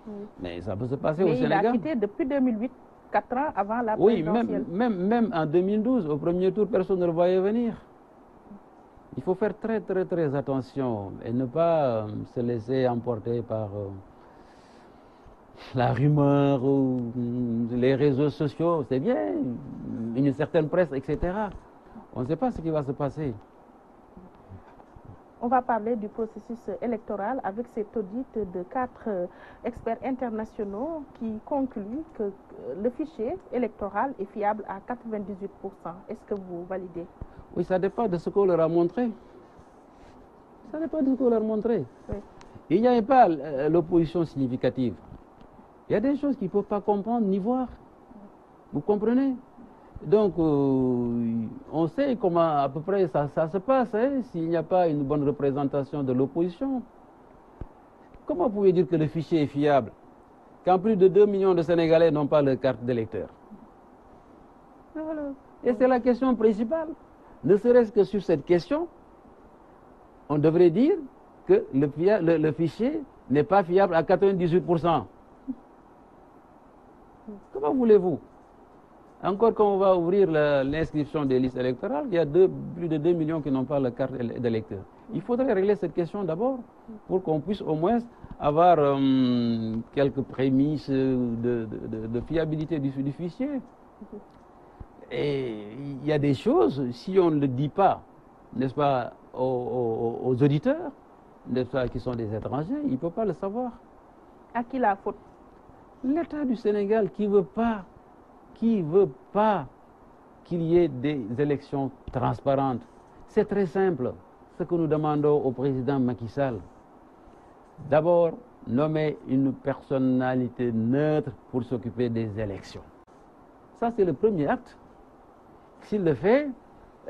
Oui. Mais ça peut se passer au Sénégal. Il a quitté depuis 2008, 4 ans avant la présidentielle. Oui, même en 2012, au premier tour, personne ne le voyait venir. Il faut faire très, très, très attention et ne pas se laisser emporter par la rumeur ou les réseaux sociaux. C'est bien, une certaine presse, etc. On ne sait pas ce qui va se passer. On va parler du processus électoral avec cet audit de 4 experts internationaux qui concluent que le fichier électoral est fiable à 98%. Est-ce que vous validez? Oui, ça dépend de ce qu'on leur a montré. Ça dépend de ce qu'on leur a montré. Oui. Il n'y a pas l'opposition significative. Il y a des choses qu'ils ne peuvent pas comprendre ni voir. Vous comprenez? Donc, on sait comment à peu près ça se passe, hein, s'il n'y a pas une bonne représentation de l'opposition. Comment vous pouvez dire que le fichier est fiable quand plus de 2 millions de Sénégalais n'ont pas leur carte d'électeur? Voilà. Et c'est la question principale. Ne serait-ce que sur cette question, on devrait dire que le fichier n'est pas fiable à 98%. Comment voulez-vous? Encore quand on va ouvrir l'inscription des listes électorales, il y a plus de 2 millions qui n'ont pas la carte d'électeur. Il faudrait régler cette question d'abord pour qu'on puisse au moins avoir quelques prémices de fiabilité du fichier. Et il y a des choses, si on ne le dit pas, n'est-ce pas, aux auditeurs, n'est-ce pas, qui sont des étrangers, ils ne peuvent pas le savoir. À qui la faute? L'État du Sénégal qui veut pas qu'il y ait des élections transparentes. C'est très simple. Ce que nous demandons au président Macky Sall, d'abord, nommer une personnalité neutre pour s'occuper des élections. Ça, c'est le premier acte. S'il le fait,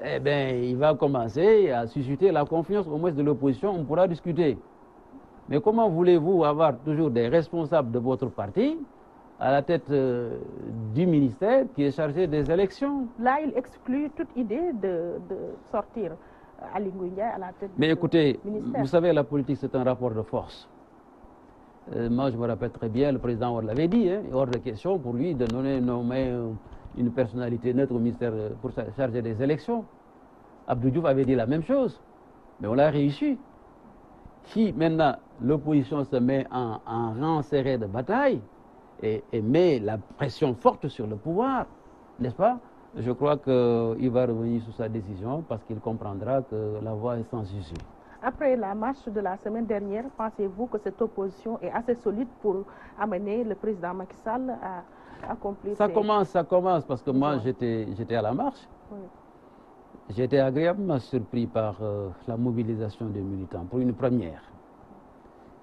eh bien, il va commencer à susciter la confiance au moins de l'opposition, on pourra discuter. Mais comment voulez-vous avoir toujours des responsables de votre parti à la tête du ministère qui est chargé des élections? Là, il exclut toute idée de sortir Aly Ngouille Ndiaye à la tête du ministère. Mais écoutez, vous savez, la politique, c'est un rapport de force. Moi, je me rappelle très bien, le président Wade l'avait dit, hein, hors de question pour lui de nommer une personnalité neutre au ministère pour charger des élections. Abdou Diouf avait dit la même chose, mais on l'a réussi. Si maintenant l'opposition se met en rang serré de bataille et met la pression forte sur le pouvoir, n'est-ce pas? Je crois qu'il va revenir sur sa décision parce qu'il comprendra que la voie est sans issue. Après la marche de la semaine dernière, pensez-vous que cette opposition est assez solide pour amener le président Macky Sall à accomplir ça commence parce que moi j'étais à la marche. Oui. J'ai été agréablement surpris par la mobilisation des militants pour une première.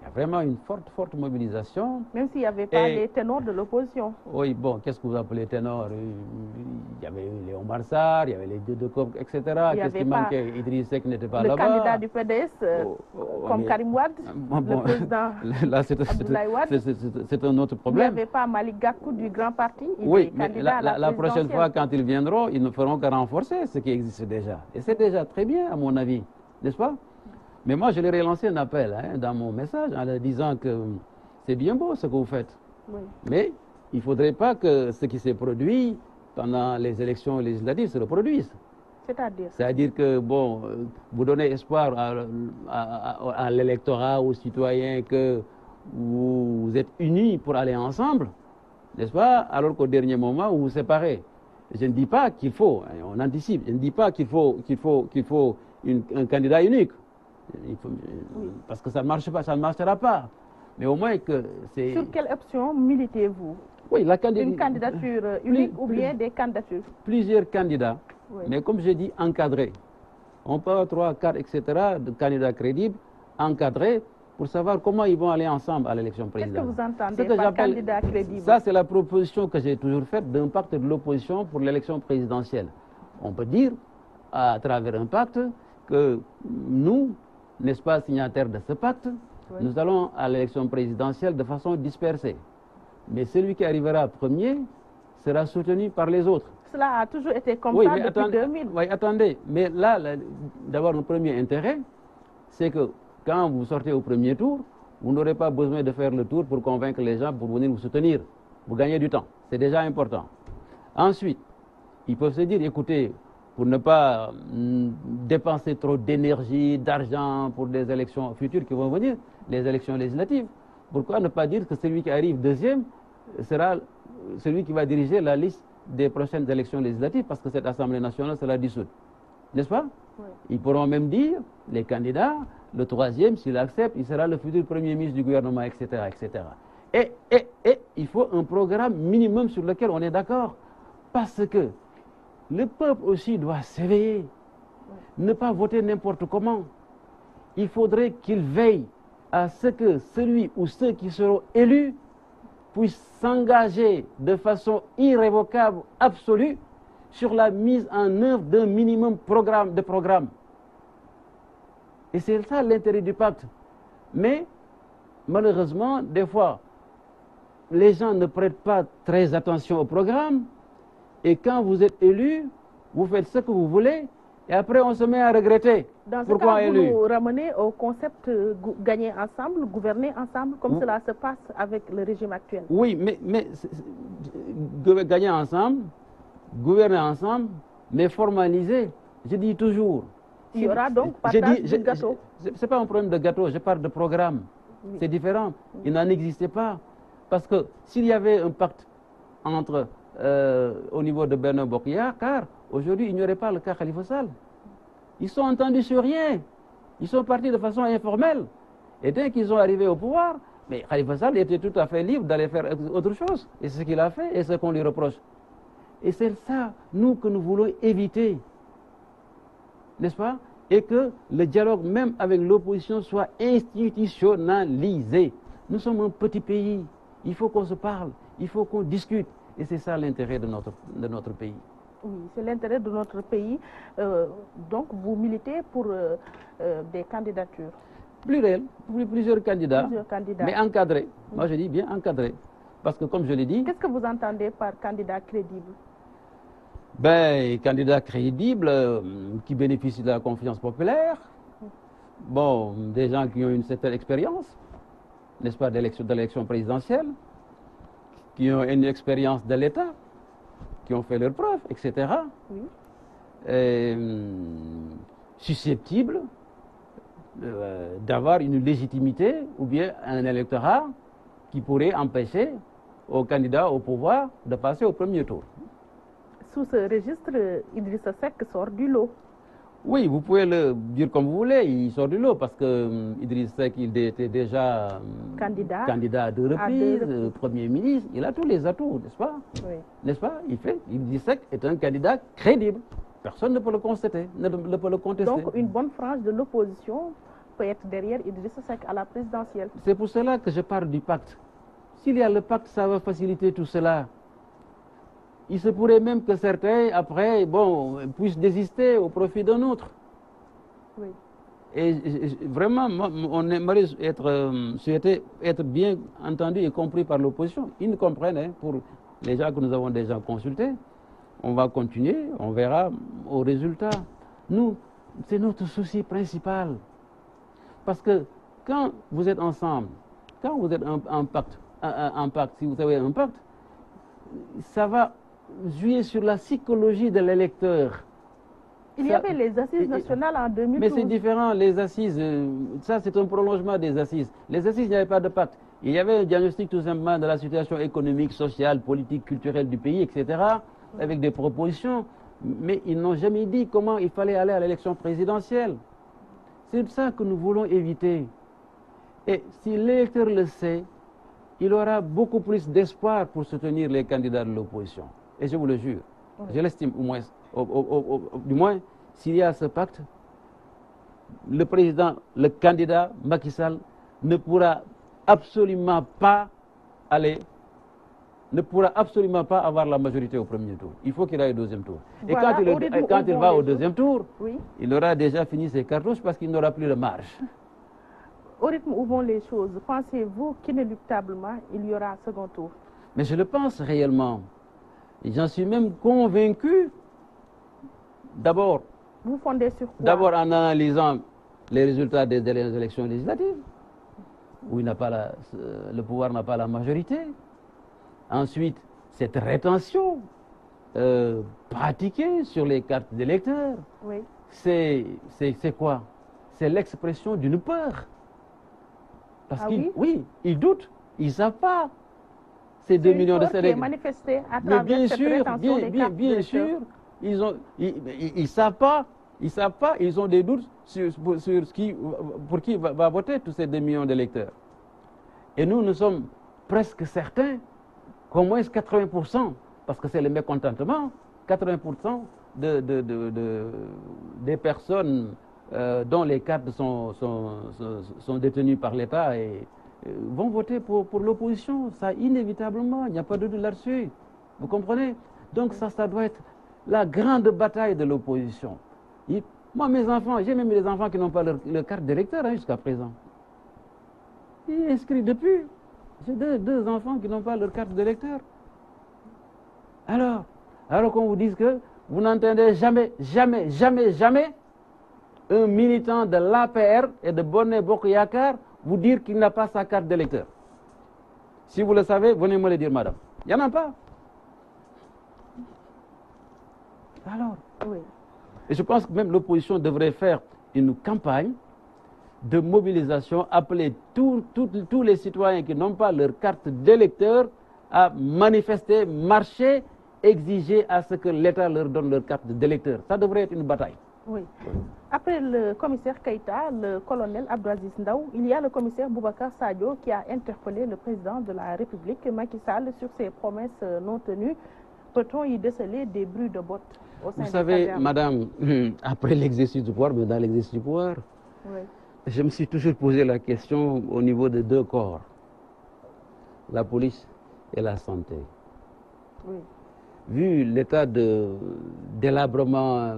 Il y a vraiment une forte mobilisation. Même s'il n'y avait pas les ténors de l'opposition. Oui, bon, qu'est-ce que vous appelez ténors? Il y avait Léon Marsar, il y avait les deux de Coq, etc. Qu'est-ce qui manquait? Idriss Seck n'était pas là-bas. Le candidat du PDS, comme Karim Wade, le président Abdoulaye Wade. C'est un autre problème. Il n'y avait pas Malick Gakou du grand parti. Oui, mais la prochaine fois, quand ils viendront, ils ne feront que renforcer ce qui existe déjà. Et c'est déjà très bien, à mon avis, n'est-ce pas? Mais moi, je leur ai lancé un appel dans mon message en leur disant que c'est bien beau ce que vous faites. Oui. Mais il ne faudrait pas que ce qui s'est produit pendant les élections législatives se reproduise. C'est-à-dire? C'est-à-dire que, bon, vous donnez espoir à l'électorat, aux citoyens que vous êtes unis pour aller ensemble, n'est-ce pas? Alors qu'au dernier moment, vous vous séparez. Je ne dis pas qu'il faut, on anticipe, je ne dis pas qu'il faut un candidat unique. Parce que ça ne marche pas, ça ne marchera pas. Mais au moins que c'est... Sur quelle option militez-vous? Oui, une candidature unique ou bien des candidatures? Plusieurs candidats, oui. Mais comme j'ai dit, encadrés. On peut avoir 3, 4, etc. de candidats crédibles, encadrés, pour savoir comment ils vont aller ensemble à l'élection présidentielle. Qu'est-ce que vous entendez par candidat crédible? Ça, c'est la proposition que j'ai toujours faite d'un pacte de l'opposition pour l'élection présidentielle. On peut dire, à travers un pacte, que nous, n'est-ce pas, signataires de ce pacte, oui. Nous allons à l'élection présidentielle de façon dispersée. Mais celui qui arrivera premier sera soutenu par les autres. Cela a toujours été comme ça depuis 2000. Oui, attendez. Mais là, d'abord, le premier intérêt, c'est que quand vous sortez au premier tour, vous n'aurez pas besoin de faire le tour pour convaincre les gens pour venir vous soutenir. Vous gagnez du temps. C'est déjà important. Ensuite, ils peuvent se dire, écoutez, pour ne pas dépenser trop d'énergie, d'argent pour des élections futures qui vont venir, les élections législatives. Pourquoi ne pas dire que celui qui arrive deuxième sera celui qui va diriger la liste des prochaines élections législatives parce que cette Assemblée nationale sera dissoute. N'est-ce pas? Oui. Ils pourront même dire, les candidats, le troisième, s'il accepte, il sera le futur premier ministre du gouvernement, etc. etc. Et il faut un programme minimum sur lequel on est d'accord. Parce que le peuple aussi doit s'éveiller, ne pas voter n'importe comment. Il faudrait qu'il veille à ce que celui ou ceux qui seront élus puissent s'engager de façon irrévocable, absolue, sur la mise en œuvre d'un minimum de programme. Et c'est ça l'intérêt du pacte. Mais, malheureusement, des fois, les gens ne prêtent pas très attention au programme. Et quand vous êtes élu, vous faites ce que vous voulez, Et après, on se met à regretter. Dans ce Pourquoi cas, vous élu? nous ramenez au concept gagner ensemble, gouverner ensemble, comme cela se passe avec le régime actuel. Oui, mais gagner ensemble, gouverner ensemble, mais formaliser. Je dis toujours. Il y aura donc partage du gâteau. Ce n'est pas un problème de gâteau, je parle de programme. Oui. C'est différent. Oui. Il n'en existait pas. Parce que s'il y avait un pacte entre, au niveau de Benno Bokk Yakaar, aujourd'hui, il n'y aurait pas le cas Khalifa Sall. Ils sont entendus sur rien. Ils sont partis de façon informelle. Et dès qu'ils sont arrivés au pouvoir, mais Khalifa Sall était tout à fait libre d'aller faire autre chose. Et c'est ce qu'il a fait et c'est ce qu'on lui reproche. Et c'est ça, nous, que nous voulons éviter. N'est-ce pas? Et que le dialogue, même avec l'opposition, soit institutionnalisé. Nous sommes un petit pays. Il faut qu'on se parle. Il faut qu'on discute. Et c'est ça l'intérêt de notre pays. Oui, c'est l'intérêt de notre pays. Donc, vous militez pour des candidatures? Plusieurs candidats, mais encadrés. Moi, je dis bien encadrés. Parce que, comme je l'ai dit... Qu'est-ce que vous entendez par candidat crédible? Ben, candidat crédible qui bénéficie de la confiance populaire. Bon, des gens qui ont une certaine expérience, n'est-ce pas, de l'élection présidentielle, qui ont une expérience de l'État, qui ont fait leurs preuves, etc. Oui. Susceptibles d'avoir une légitimité ou bien un électorat qui pourrait empêcher aux candidats au pouvoir de passer au premier tour. Sous ce registre, Idrissa Seck sort du lot. Oui, vous pouvez le dire comme vous voulez, il sort du lot parce que Idrissa Seck, il était déjà candidat à deux reprises, Premier ministre, il a tous les atouts, n'est-ce pas? Oui. N'est-ce pas? Idrissa Seck est un candidat crédible. Personne ne peut le constater, ne peut le contester. Donc une bonne frange de l'opposition peut être derrière Idrissa Seck à la présidentielle. C'est pour cela que je parle du pacte. S'il y a le pacte, ça va faciliter tout cela. Il se pourrait même que certains, après, bon, puissent désister au profit d'un autre. Oui. Et vraiment, on aimerait souhaiter être bien entendu et compris par l'opposition. Ils nous comprennent, hein, pour les gens que nous avons déjà consultés. On va continuer, on verra au résultat. Nous, c'est notre souci principal. Parce que quand vous êtes ensemble, quand vous êtes un pacte, si vous avez un pacte, ça va jouer sur la psychologie de l'électeur. Il y avait les assises nationales en 2012. Mais c'est différent, les assises, ça c'est un prolongement des assises. Les assises, il n'y avait pas de pacte. Il y avait un diagnostic tout simplement de la situation économique, sociale, politique, culturelle du pays, etc., avec des propositions. Mais ils n'ont jamais dit comment il fallait aller à l'élection présidentielle. C'est ça que nous voulons éviter. Et si l'électeur le sait, il aura beaucoup plus d'espoir pour soutenir les candidats de l'opposition. Et je vous le jure, je l'estime au moins, du moins, s'il y a ce pacte, le président, le candidat Macky Sall ne pourra absolument pas avoir la majorité au premier tour. Il faut qu'il aille au deuxième tour. Voilà, et quand il va au deuxième tour, oui, il aura déjà fini ses cartouches parce qu'il n'aura plus de marge. Au rythme où vont les choses, pensez-vous qu'inéluctablement, il y aura un second tour? Mais je le pense réellement. Et j'en suis même convaincu. D'abord, vous fondez sur quoi? D'abord en analysant les résultats des élections législatives, où le pouvoir n'a pas la majorité. Ensuite, cette rétention pratiquée sur les cartes d'électeurs, oui, c'est quoi? C'est l'expression d'une peur. Parce qu'ils ils doutent, ils ne savent pas. Ces 2 millions de Sénégalais. Manifesté à travers cette rétention des cartes bien sûr, ils savent pas, ils ont des doutes pour qui va voter tous ces 2 millions d'électeurs. Et nous sommes presque certains qu'au moins 80%, parce que c'est le mécontentement, 80% des personnes dont les cartes sont détenues par l'État et vont voter pour l'opposition, ça inévitablement, il n'y a pas de doute là-dessus. Vous comprenez? Donc ça doit être la grande bataille de l'opposition. Moi, mes enfants, j'ai même des enfants qui n'ont pas leur carte d'électeur jusqu'à présent. Ils sont inscrits depuis. J'ai deux enfants qui n'ont pas leur carte d'électeur. Alors qu'on vous dise que vous n'entendez jamais, jamais, jamais, jamais un militant de l'APR et de Benno Bokk Yakaar vous dire qu'il n'a pas sa carte d'électeur. Si vous le savez, venez me le dire, madame. Il n'y en a pas. Alors, oui. Et je pense que même l'opposition devrait faire une campagne de mobilisation, appeler tous les citoyens qui n'ont pas leur carte d'électeur à manifester, marcher, exiger à ce que l'État leur donne leur carte d'électeur. Ça devrait être une bataille. Oui. Après le commissaire Keïta, le colonel Abdou Aziz Ndaw, il y a le commissaire Boubacar Sadio qui a interpellé le président de la République, Macky Sall, sur ses promesses non tenues. Peut-on y déceler des bruits de bottes au sein Vous savez, casernes? madame, après l'exercice du pouvoir, mais dans l'exercice du pouvoir, oui. Je me suis toujours posé la question au niveau de deux corps, la police et la santé. Oui. Vu l'état délabrement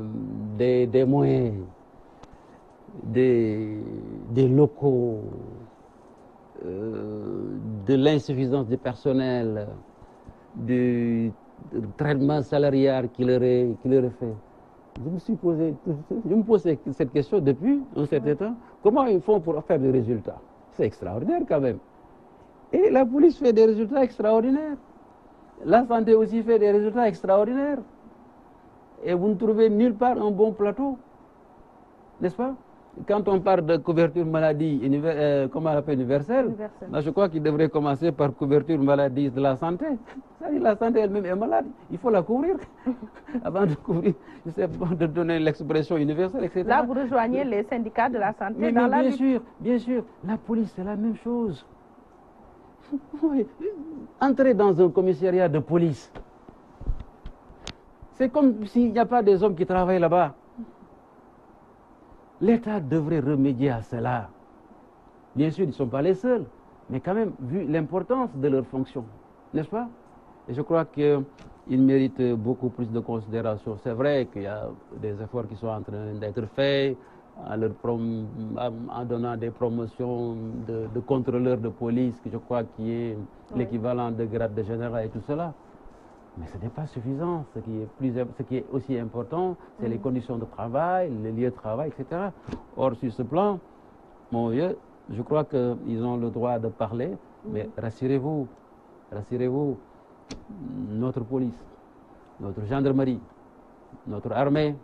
des moyens, des locaux, de l'insuffisance du personnel, du traitement salarial qui leur est fait, je me pose cette question depuis un certain temps. Comment ils font pour faire des résultats? C'est extraordinaire quand même. Et la police fait des résultats extraordinaires. La santé aussi fait des résultats extraordinaires. Et vous ne trouvez nulle part un bon plateau, n'est-ce pas? Quand on parle de couverture maladie comment on l'appelle, universelle, là, je crois qu'il devrait commencer par couverture maladie de la santé. C'est-à-dire la santé elle-même est malade, il faut la couvrir avant de couvrir, je sais pas, de donner l'expression universelle, etc. Là, vous rejoignez les syndicats de la santé. Mais bien sûr, bien sûr, la police c'est la même chose. Oui. Entrez dans un commissariat de police, c'est comme s'il n'y a pas des hommes qui travaillent là-bas. L'État devrait remédier à cela. Bien sûr, ils ne sont pas les seuls, mais quand même, vu l'importance de leur fonction, n'est-ce pas? Et je crois qu'ils méritent beaucoup plus de considération. C'est vrai qu'il y a des efforts qui sont en train d'être faits, en donnant des promotions de contrôleurs de police, que je crois qui est l'équivalent de grade de général et tout cela. Mais ce n'est pas suffisant. Ce qui est aussi important, c'est les conditions de travail, les lieux de travail, etc. Or, sur ce plan, mon vieux, je crois qu'ils ont le droit de parler, mais rassurez-vous, notre police, notre gendarmerie, notre armée,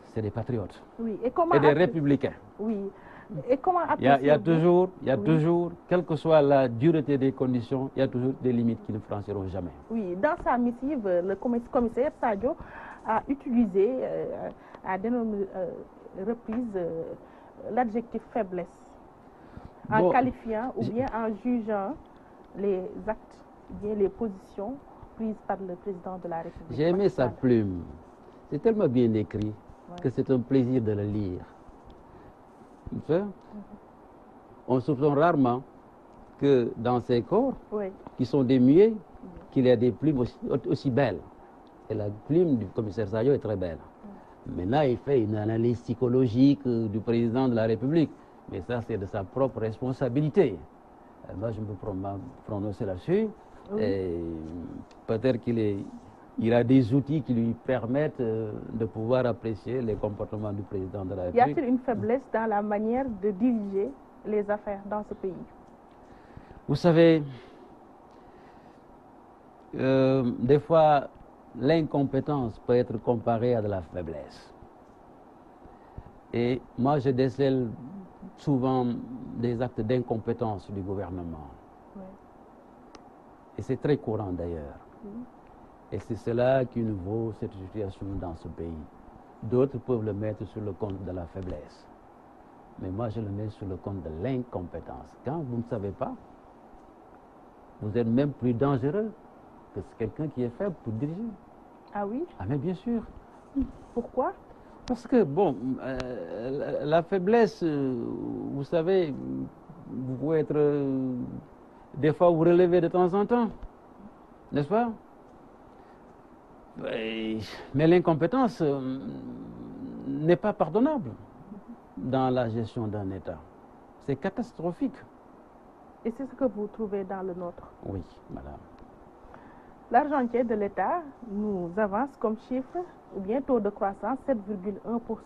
c'est des patriotes. Oui. Et des républicains. Oui. Et comment il y a toujours, quelle que soit la dureté des conditions, il y a toujours des limites qui ne franchiront jamais. Oui, dans sa missive, le commissaire Sadio a utilisé à d'énormes reprises l'adjectif faiblesse, en qualifiant ou bien en jugeant les actes, ou bien les positions prises par le président de la République. J'ai aimé sa plume. C'est tellement bien écrit que c'est un plaisir de le lire. On soupçonne rarement que dans ces corps, qui sont des muets, qu'il y a des plumes aussi belles. Et la plume du commissaire Sadio est très belle. Maintenant, il fait une analyse psychologique du président de la République. Mais ça, c'est de sa propre responsabilité. Moi, je me prononcer là-dessus. Peut-être qu'il a des outils qui lui permettent de pouvoir apprécier les comportements du président de la République. Y a-t-il une faiblesse dans la manière de diriger les affaires dans ce pays? Vous savez, des fois, l'incompétence peut être comparée à de la faiblesse. Et moi, je décèle souvent des actes d'incompétence du gouvernement. Et c'est très courant d'ailleurs. Et c'est cela qui nous vaut cette situation dans ce pays. D'autres peuvent le mettre sur le compte de la faiblesse. Mais moi, je le mets sur le compte de l'incompétence. Quand vous ne savez pas, vous êtes même plus dangereux que quelqu'un qui est faible pour diriger. Ah oui? Ah mais bien sûr. Pourquoi? Parce que, bon, la faiblesse, vous savez, vous pouvez être... des fois, vous relevez de temps en temps, n'est-ce pas? Mais l'incompétence n'est pas pardonnable dans la gestion d'un État. C'est catastrophique. Et c'est ce que vous trouvez dans le nôtre? Oui, madame. L'argentier de l'État nous avance comme chiffre, ou bien taux de croissance, 7,1%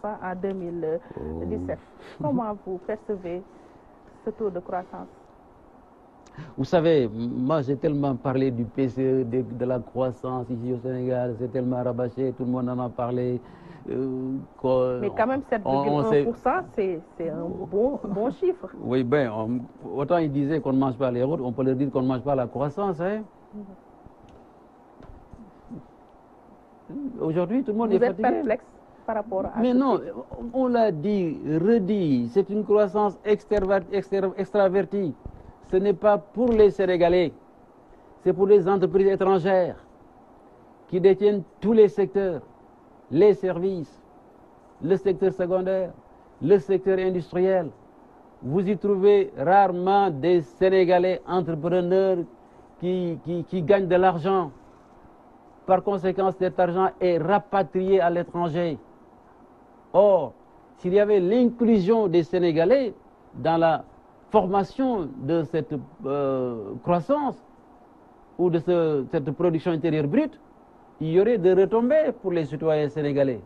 en 2017. Comment vous percevez ce taux de croissance? Vous savez, moi j'ai tellement parlé du PCE, de la croissance ici au Sénégal, c'est tellement rabâché, tout le monde en a parlé. Mais quand même 7,1%, c'est un bon chiffre. Oui, ben, autant ils disaient qu'on ne mange pas les routes, on peut leur dire qu'on ne mange pas la croissance. Hein? Aujourd'hui, tout le monde est fatigué. Vous êtes perplexe par rapport à Mais non, on l'a dit, redit, c'est une croissance extravertie. Ce n'est pas pour les Sénégalais, c'est pour les entreprises étrangères qui détiennent tous les secteurs, les services, le secteur secondaire, le secteur industriel. Vous y trouvez rarement des Sénégalais entrepreneurs qui gagnent de l'argent. Par conséquent, cet argent est rapatrié à l'étranger. Or, s'il y avait l'inclusion des Sénégalais dans la formation de cette croissance ou de cette production intérieure brute, il y aurait des retombées pour les citoyens sénégalais.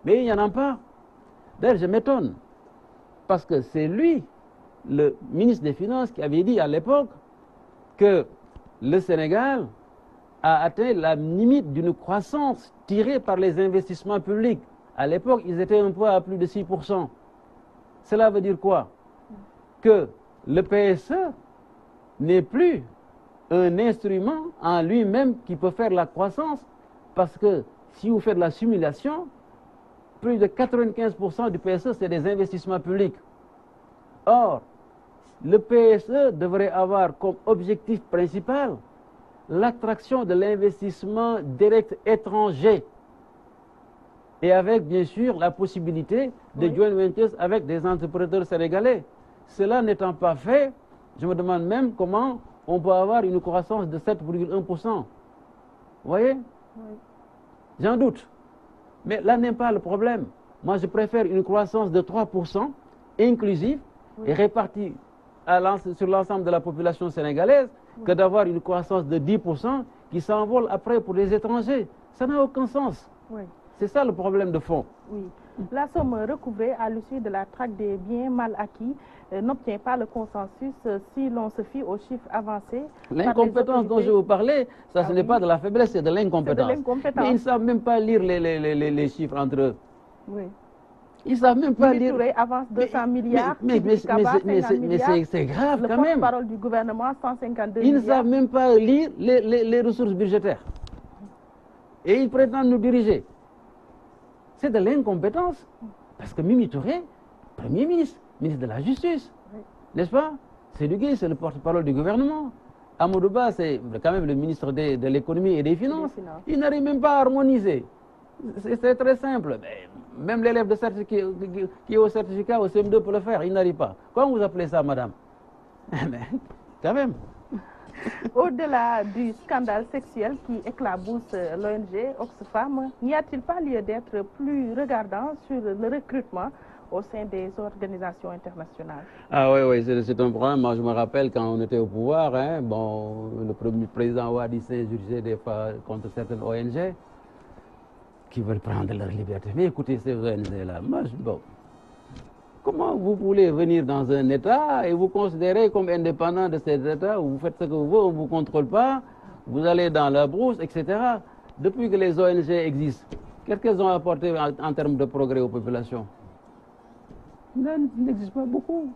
Mais il n'y en a pas. D'ailleurs, je m'étonne, parce que c'est lui, le ministre des Finances, qui avait dit à l'époque que le Sénégal a atteint la limite d'une croissance tirée par les investissements publics. À l'époque, ils étaient un peu à plus de 6%. Cela veut dire quoi? Que le PSE n'est plus un instrument en lui-même qui peut faire la croissance, parce que si vous faites la simulation, plus de 95% du PSE, c'est des investissements publics. Or, le PSE devrait avoir comme objectif principal l'attraction de l'investissement direct étranger, et avec bien sûr la possibilité de joint ventures avec des entrepreneurs sénégalais. Cela n'étant pas fait, je me demande même comment on peut avoir une croissance de 7,1%. Vous voyez? Oui. J'en doute. Mais là n'est pas le problème. Moi, je préfère une croissance de 3% inclusive et répartie sur l'ensemble de la population sénégalaise que d'avoir une croissance de 10% qui s'envole après pour les étrangers. Ça n'a aucun sens. Oui. C'est ça le problème de fond. Oui. La somme recouvrée à l'issue de la traque des biens mal acquis n'obtient pas le consensus si l'on se fie aux chiffres avancés. L'incompétence dont je vous parlais, ça ce n'est pas de la faiblesse, c'est de l'incompétence. Mais ils ne savent même pas lire les chiffres entre eux. Oui. Ils ne savent même pas lire. Touré avance 200 milliards. Mais c'est grave quand même. Le porte-parole du gouvernement, 152 milliards. Ils ne savent même pas lire les ressources budgétaires. Et ils prétendent nous diriger. C'est de l'incompétence. Parce que Mimi Touré, Premier ministre, ministre de la Justice, n'est-ce pas? Seydou Gueye, c'est le porte-parole du gouvernement. Amadou Ba, c'est quand même le ministre de l'économie et des finances. Il n'arrive même pas à harmoniser. C'est très simple. Mais même l'élève qui est au certificat, au CM2 peut le faire. Il n'arrive pas. Comment vous appelez ça, madame? Mais quand même. Au-delà du scandale sexuel qui éclabousse l'ONG Oxfam, n'y a-t-il pas lieu d'être plus regardant sur le recrutement au sein des organisations internationales? Ah oui, c'est un problème. Moi, je me rappelle quand on était au pouvoir, hein, bon, le premier président Wade s'insurgeait des fois contre certaines ONG qui veulent prendre leur liberté. Mais écoutez, ces ONG-là, bon, comment vous voulez venir dans un État et vous considérez comme indépendant de cet État, où vous faites ce que vous voulez, on ne vous contrôle pas, vous allez dans la brousse, etc. Depuis que les ONG existent, qu'est-ce qu'elles ont apporté en termes de progrès aux populations? Il n'existe pas beaucoup.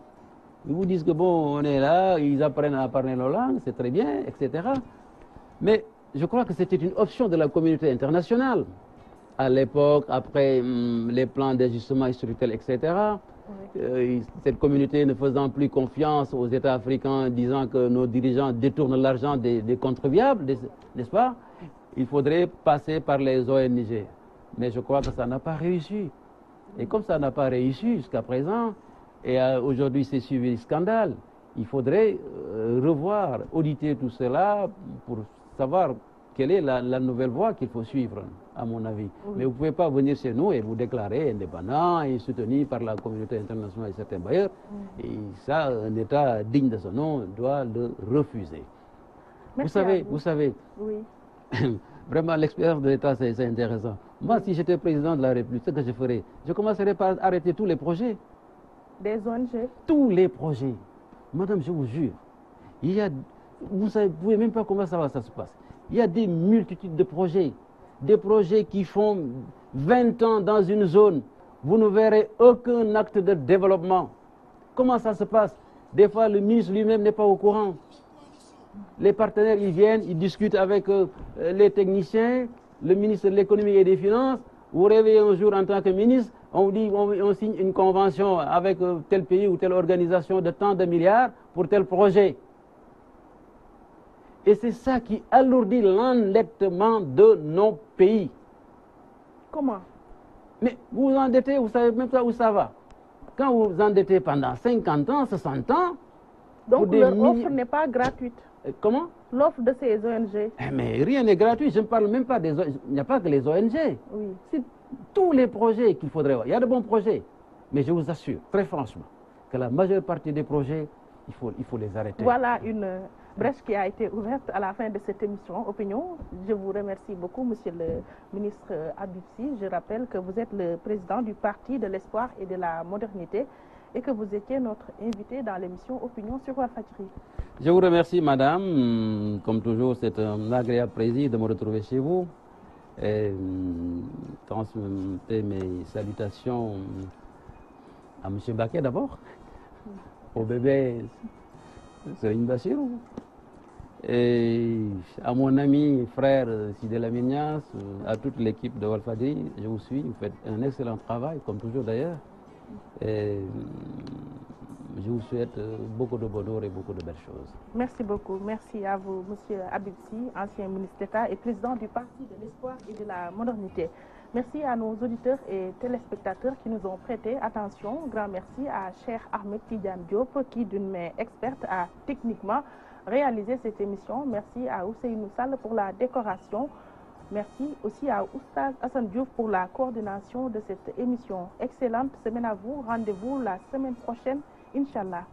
Ils vous disent que bon, on est là, ils apprennent à parler nos langues, c'est très bien, etc. Mais je crois que c'était une option de la communauté internationale. À l'époque, après les plans d'ajustement structurel, etc., cette communauté ne faisant plus confiance aux États africains, disant que nos dirigeants détournent l'argent des contribuables, n'est-ce pas? Il faudrait passer par les ONG. Mais je crois que ça n'a pas réussi. Et comme ça n'a pas réussi jusqu'à présent, et aujourd'hui c'est suivi le scandale, il faudrait revoir, auditer tout cela pour savoir quelle est la nouvelle voie qu'il faut suivre, à mon avis. Oui. Mais vous ne pouvez pas venir chez nous et vous déclarer indépendant et soutenu par la communauté internationale et certains bailleurs. Et ça, un État digne de son nom doit le refuser. Vous savez, oui. Vraiment, l'expérience de l'État, c'est intéressant. Moi, si j'étais président de la République, ce que je ferais, je commencerais par arrêter tous les projets. Des ONG? Tous les projets. Madame, je vous jure, il y a, vous ne pouvez même pas comment ça se passe. Il y a des multitudes de projets. Des projets qui font 20 ans dans une zone. Vous ne verrez aucun acte de développement. Comment ça se passe? Des fois, le ministre lui-même n'est pas au courant. Les partenaires, ils viennent, ils discutent avec les techniciens, le ministre de l'économie et des finances. Vous réveillez un jour en tant que ministre, on dit on signe une convention avec tel pays ou telle organisation de tant de milliards pour tel projet. Et c'est ça qui alourdit l'endettement de nos pays. Comment? Mais vous vous endettez, vous ne savez même pas où ça va. Quand vous vous endettez pendant 50 ans, 60 ans... Donc leur offre n'est pas gratuite. Comment? L'offre de ces ONG. Mais rien n'est gratuit, je ne parle même pas des ONG. Il n'y a pas que les ONG. Oui. C'est tous les projets qu'il faudrait voir. Il y a de bons projets. Mais je vous assure, très franchement, que la majeure partie des projets, il faut les arrêter. Voilà une brèche qui a été ouverte à la fin de cette émission Opinion. Je vous remercie beaucoup, monsieur le ministre Habib Sy. Je rappelle que vous êtes le président du Parti de l'Espoir et de la Modernité et que vous étiez notre invité dans l'émission Opinion sur Walfadjri. Je vous remercie, madame. Comme toujours, c'est un agréable plaisir de me retrouver chez vous. Et transmettez mes salutations à M. Baquet d'abord, au bébé Serigne Bassirou, et à mon ami, frère Sidel Aminias, à toute l'équipe de Walfadjri. Je vous suis, vous faites un excellent travail, comme toujours d'ailleurs. Et je vous souhaite beaucoup de bonheur et beaucoup de belles choses. Merci beaucoup. Merci à vous, monsieur Habib Sy, ancien ministre d'État et président du Parti de l'Espoir et de la Modernité. Merci à nos auditeurs et téléspectateurs qui nous ont prêté attention. Grand merci à Cheikh Ahmed Tidiane Diop qui, d'une main experte, a techniquement réalisé cette émission. Merci à Ousseynou Sall pour la décoration. Merci aussi à Oustaz Hassan Diouf pour la coordination de cette émission. Excellente semaine à vous. Rendez-vous la semaine prochaine, Inch'Allah.